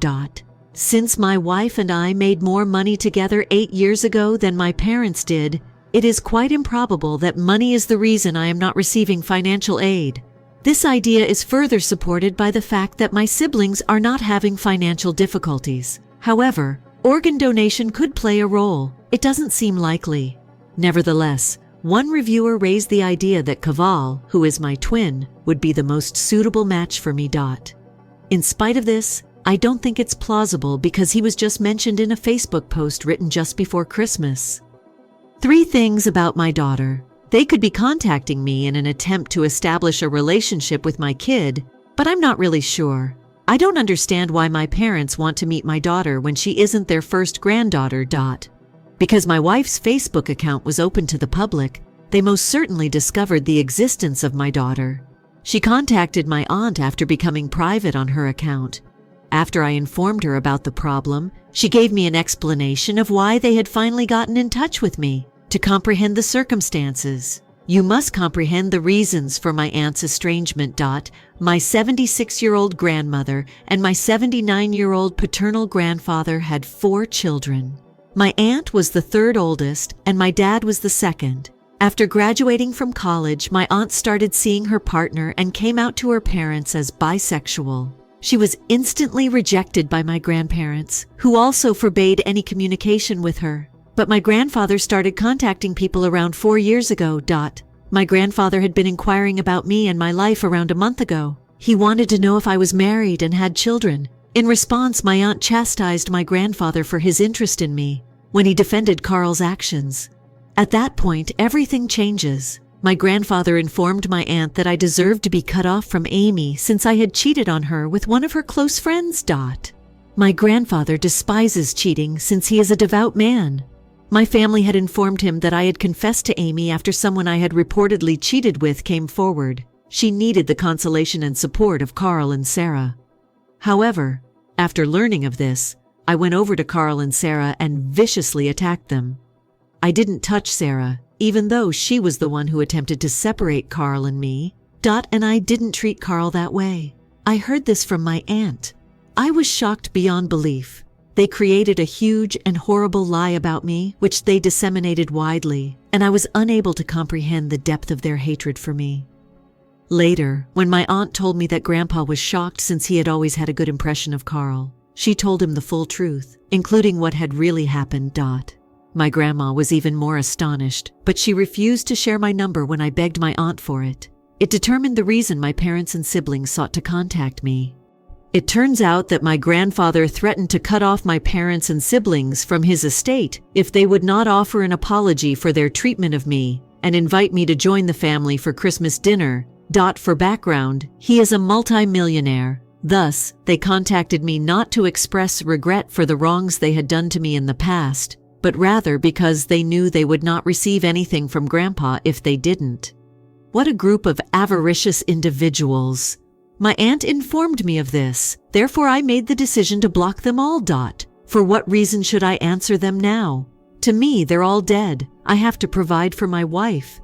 Since my wife and I made more money together 8 years ago than my parents did, it is quite improbable that money is the reason I am not receiving financial aid. This idea is further supported by the fact that my siblings are not having financial difficulties. However, organ donation could play a role. It doesn't seem likely. Nevertheless, one reviewer raised the idea that Kaval, who is my twin, would be the most suitable match for me. In spite of this, I don't think it's plausible because he was just mentioned in a Facebook post written just before Christmas. 3 things about my daughter. They could be contacting me in an attempt to establish a relationship with my kid, but I'm not really sure. I don't understand why my parents want to meet my daughter when she isn't their first granddaughter. Because my wife's Facebook account was open to the public, they most certainly discovered the existence of my daughter. She contacted my aunt after becoming private on her account. After I informed her about the problem, she gave me an explanation of why they had finally gotten in touch with me. To comprehend the circumstances, you must comprehend the reasons for my aunt's estrangement. My 76-year-old grandmother and my 79-year-old paternal grandfather had 4 children. My aunt was the 3rd oldest, and my dad was the 2nd. After graduating from college, my aunt started seeing her partner and came out to her parents as bisexual. She was instantly rejected by my grandparents, who also forbade any communication with her. But my grandfather started contacting people around 4 years ago. My grandfather had been inquiring about me and my life around a month ago. He wanted to know if I was married and had children. In response, my aunt chastised my grandfather for his interest in me when he defended Carl's actions. At that point, everything changes. My grandfather informed my aunt that I deserved to be cut off from Amy since I had cheated on her with one of her close friends. My grandfather despises cheating since he is a devout man. My family had informed him that I had confessed to Amy after someone I had reportedly cheated with came forward. She needed the consolation and support of Carl and Sarah. However, after learning of this, I went over to Carl and Sarah and viciously attacked them. I didn't touch Sarah, even though she was the one who attempted to separate Carl and me. And I didn't treat Carl that way. I heard this from my aunt. I was shocked beyond belief. They created a huge and horrible lie about me, which they disseminated widely, and I was unable to comprehend the depth of their hatred for me. Later, when my aunt told me that Grandpa was shocked since he had always had a good impression of Carl, she told him the full truth, including what had really happened. My grandma was even more astonished, but she refused to share my number when I begged my aunt for it. It determined the reason my parents and siblings sought to contact me. It turns out that my grandfather threatened to cut off my parents and siblings from his estate if they would not offer an apology for their treatment of me and invite me to join the family for Christmas dinner. For background, he is a multi-millionaire. Thus, they contacted me not to express regret for the wrongs they had done to me in the past, but rather because they knew they would not receive anything from Grandpa if they didn't. What a group of avaricious individuals. My aunt informed me of this, therefore I made the decision to block them all. For what reason should I answer them now? To me, they're all dead. I have to provide for my wife.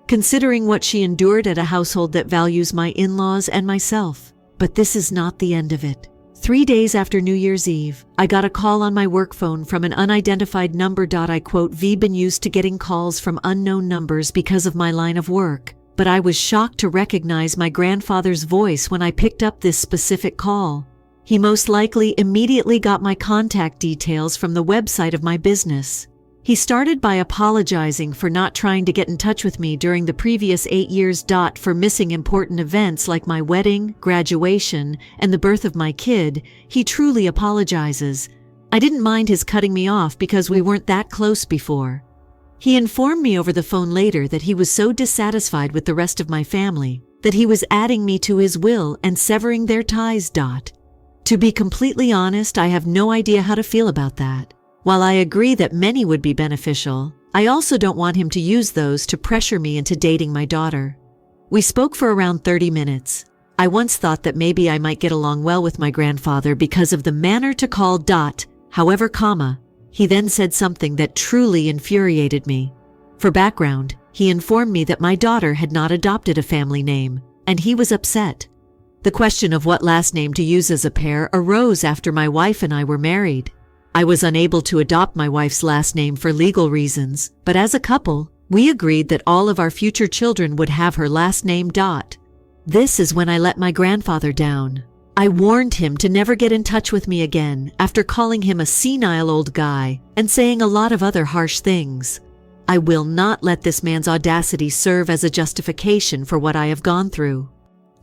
Considering what she endured at a household that values my in-laws and myself. But this is not the end of it. 3 days after New Year's Eve, I got a call on my work phone from an unidentified number. I quote, "We've been used to getting calls from unknown numbers because of my line of work, but I was shocked to recognize my grandfather's voice when I picked up this specific call. He most likely immediately got my contact details from the website of my business. He started by apologizing for not trying to get in touch with me during the previous 8 years. For missing important events like my wedding, graduation, and the birth of my kid. He truly apologizes. I didn't mind his cutting me off because we weren't that close before. He informed me over the phone later that he was so dissatisfied with the rest of my family that he was adding me to his will and severing their ties. To be completely honest, I have no idea how to feel about that. While I agree that many would be beneficial, I also don't want him to use those to pressure me into dating my daughter. We spoke for around 30 minutes. I once thought that maybe I might get along well with my grandfather because of the manner to call. However, he then said something that truly infuriated me. For background, he informed me that my daughter had not adopted a family name, and he was upset. The question of what last name to use as a pair arose after my wife and I were married. I was unable to adopt my wife's last name for legal reasons, but as a couple, we agreed that all of our future children would have her last name. This is when I let my grandfather down. I warned him to never get in touch with me again after calling him a senile old guy and saying a lot of other harsh things. I will not let this man's audacity serve as a justification for what I have gone through.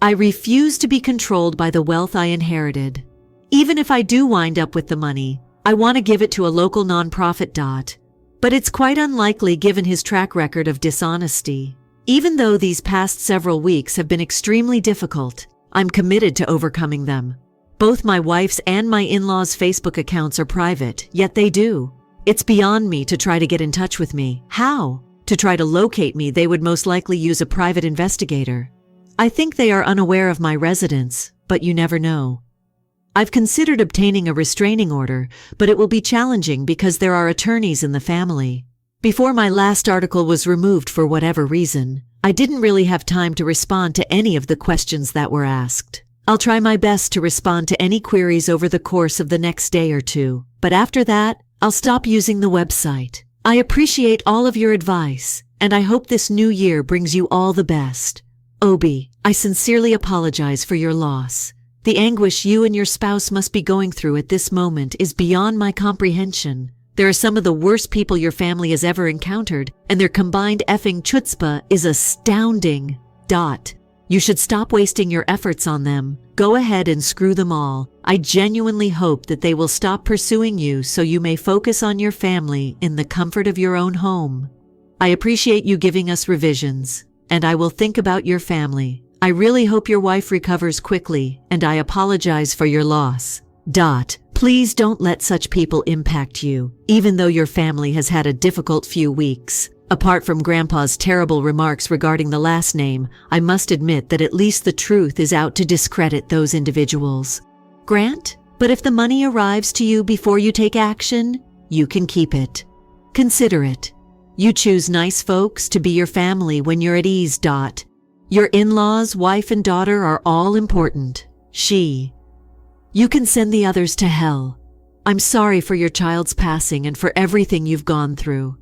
I refuse to be controlled by the wealth I inherited. Even if I do wind up with the money, I want to give it to a local nonprofit. But it's quite unlikely given his track record of dishonesty. Even though these past several weeks have been extremely difficult, I'm committed to overcoming them. Both my wife's and my in-laws' Facebook accounts are private, yet they do. It's beyond me to try to get in touch with me. How? To try to locate me, they would most likely use a private investigator. I think they are unaware of my residence, but you never know. I've considered obtaining a restraining order, but it will be challenging because there are attorneys in the family. Before my last article was removed for whatever reason, I didn't really have time to respond to any of the questions that were asked. I'll try my best to respond to any queries over the course of the next day or two, but after that, I'll stop using the website. I appreciate all of your advice, and I hope this new year brings you all the best. Obi, I sincerely apologize for your loss. The anguish you and your spouse must be going through at this moment is beyond my comprehension. There are some of the worst people your family has ever encountered, and their combined effing chutzpah is astounding. You should stop wasting your efforts on them. Go ahead and screw them all. I genuinely hope that they will stop pursuing you so you may focus on your family in the comfort of your own home. I appreciate you giving us revisions, and I will think about your family. I really hope your wife recovers quickly, and I apologize for your loss. Please don't let such people impact you, even though your family has had a difficult few weeks. Apart from Grandpa's terrible remarks regarding the last name, I must admit that at least the truth is out to discredit those individuals. Grant, but if the money arrives to you before you take action, you can keep it. Consider it. You choose nice folks to be your family when you're at ease. Your in-laws, wife and daughter are all important. You can send the others to hell. I'm sorry for your child's passing and for everything you've gone through.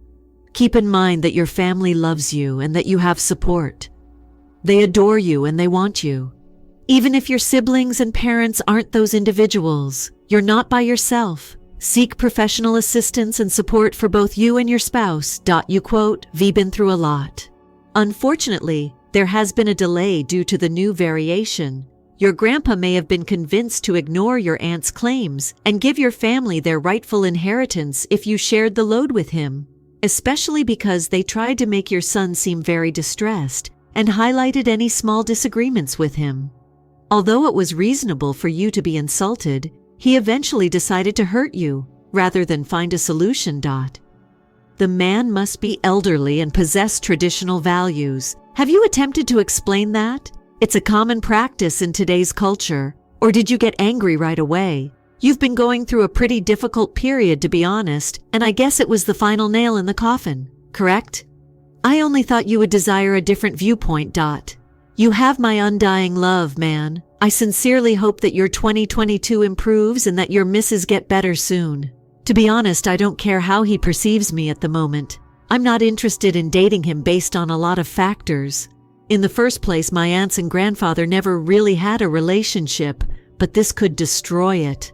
Keep in mind that your family loves you and that you have support. They adore you and they want you. Even if your siblings and parents aren't those individuals, you're not by yourself. Seek professional assistance and support for both you and your spouse. You quote, "We've been through a lot." Unfortunately, there has been a delay due to the new variation. Your grandpa may have been convinced to ignore your aunt's claims and give your family their rightful inheritance if you shared the load with him, especially because they tried to make your son seem very distressed and highlighted any small disagreements with him. Although it was reasonable for you to be insulted, he eventually decided to hurt you rather than find a solution. The man must be elderly and possess traditional values. Have you attempted to explain that? It's a common practice in today's culture. Or did you get angry right away? You've been going through a pretty difficult period, to be honest, and I guess it was the final nail in the coffin, correct? I only thought you would desire a different viewpoint. You have my undying love, man. I sincerely hope that your 2022 improves and that your misses get better soon. To be honest, I don't care how he perceives me at the moment. I'm not interested in dating him based on a lot of factors. In the first place, my aunts and grandfather never really had a relationship, but this could destroy it.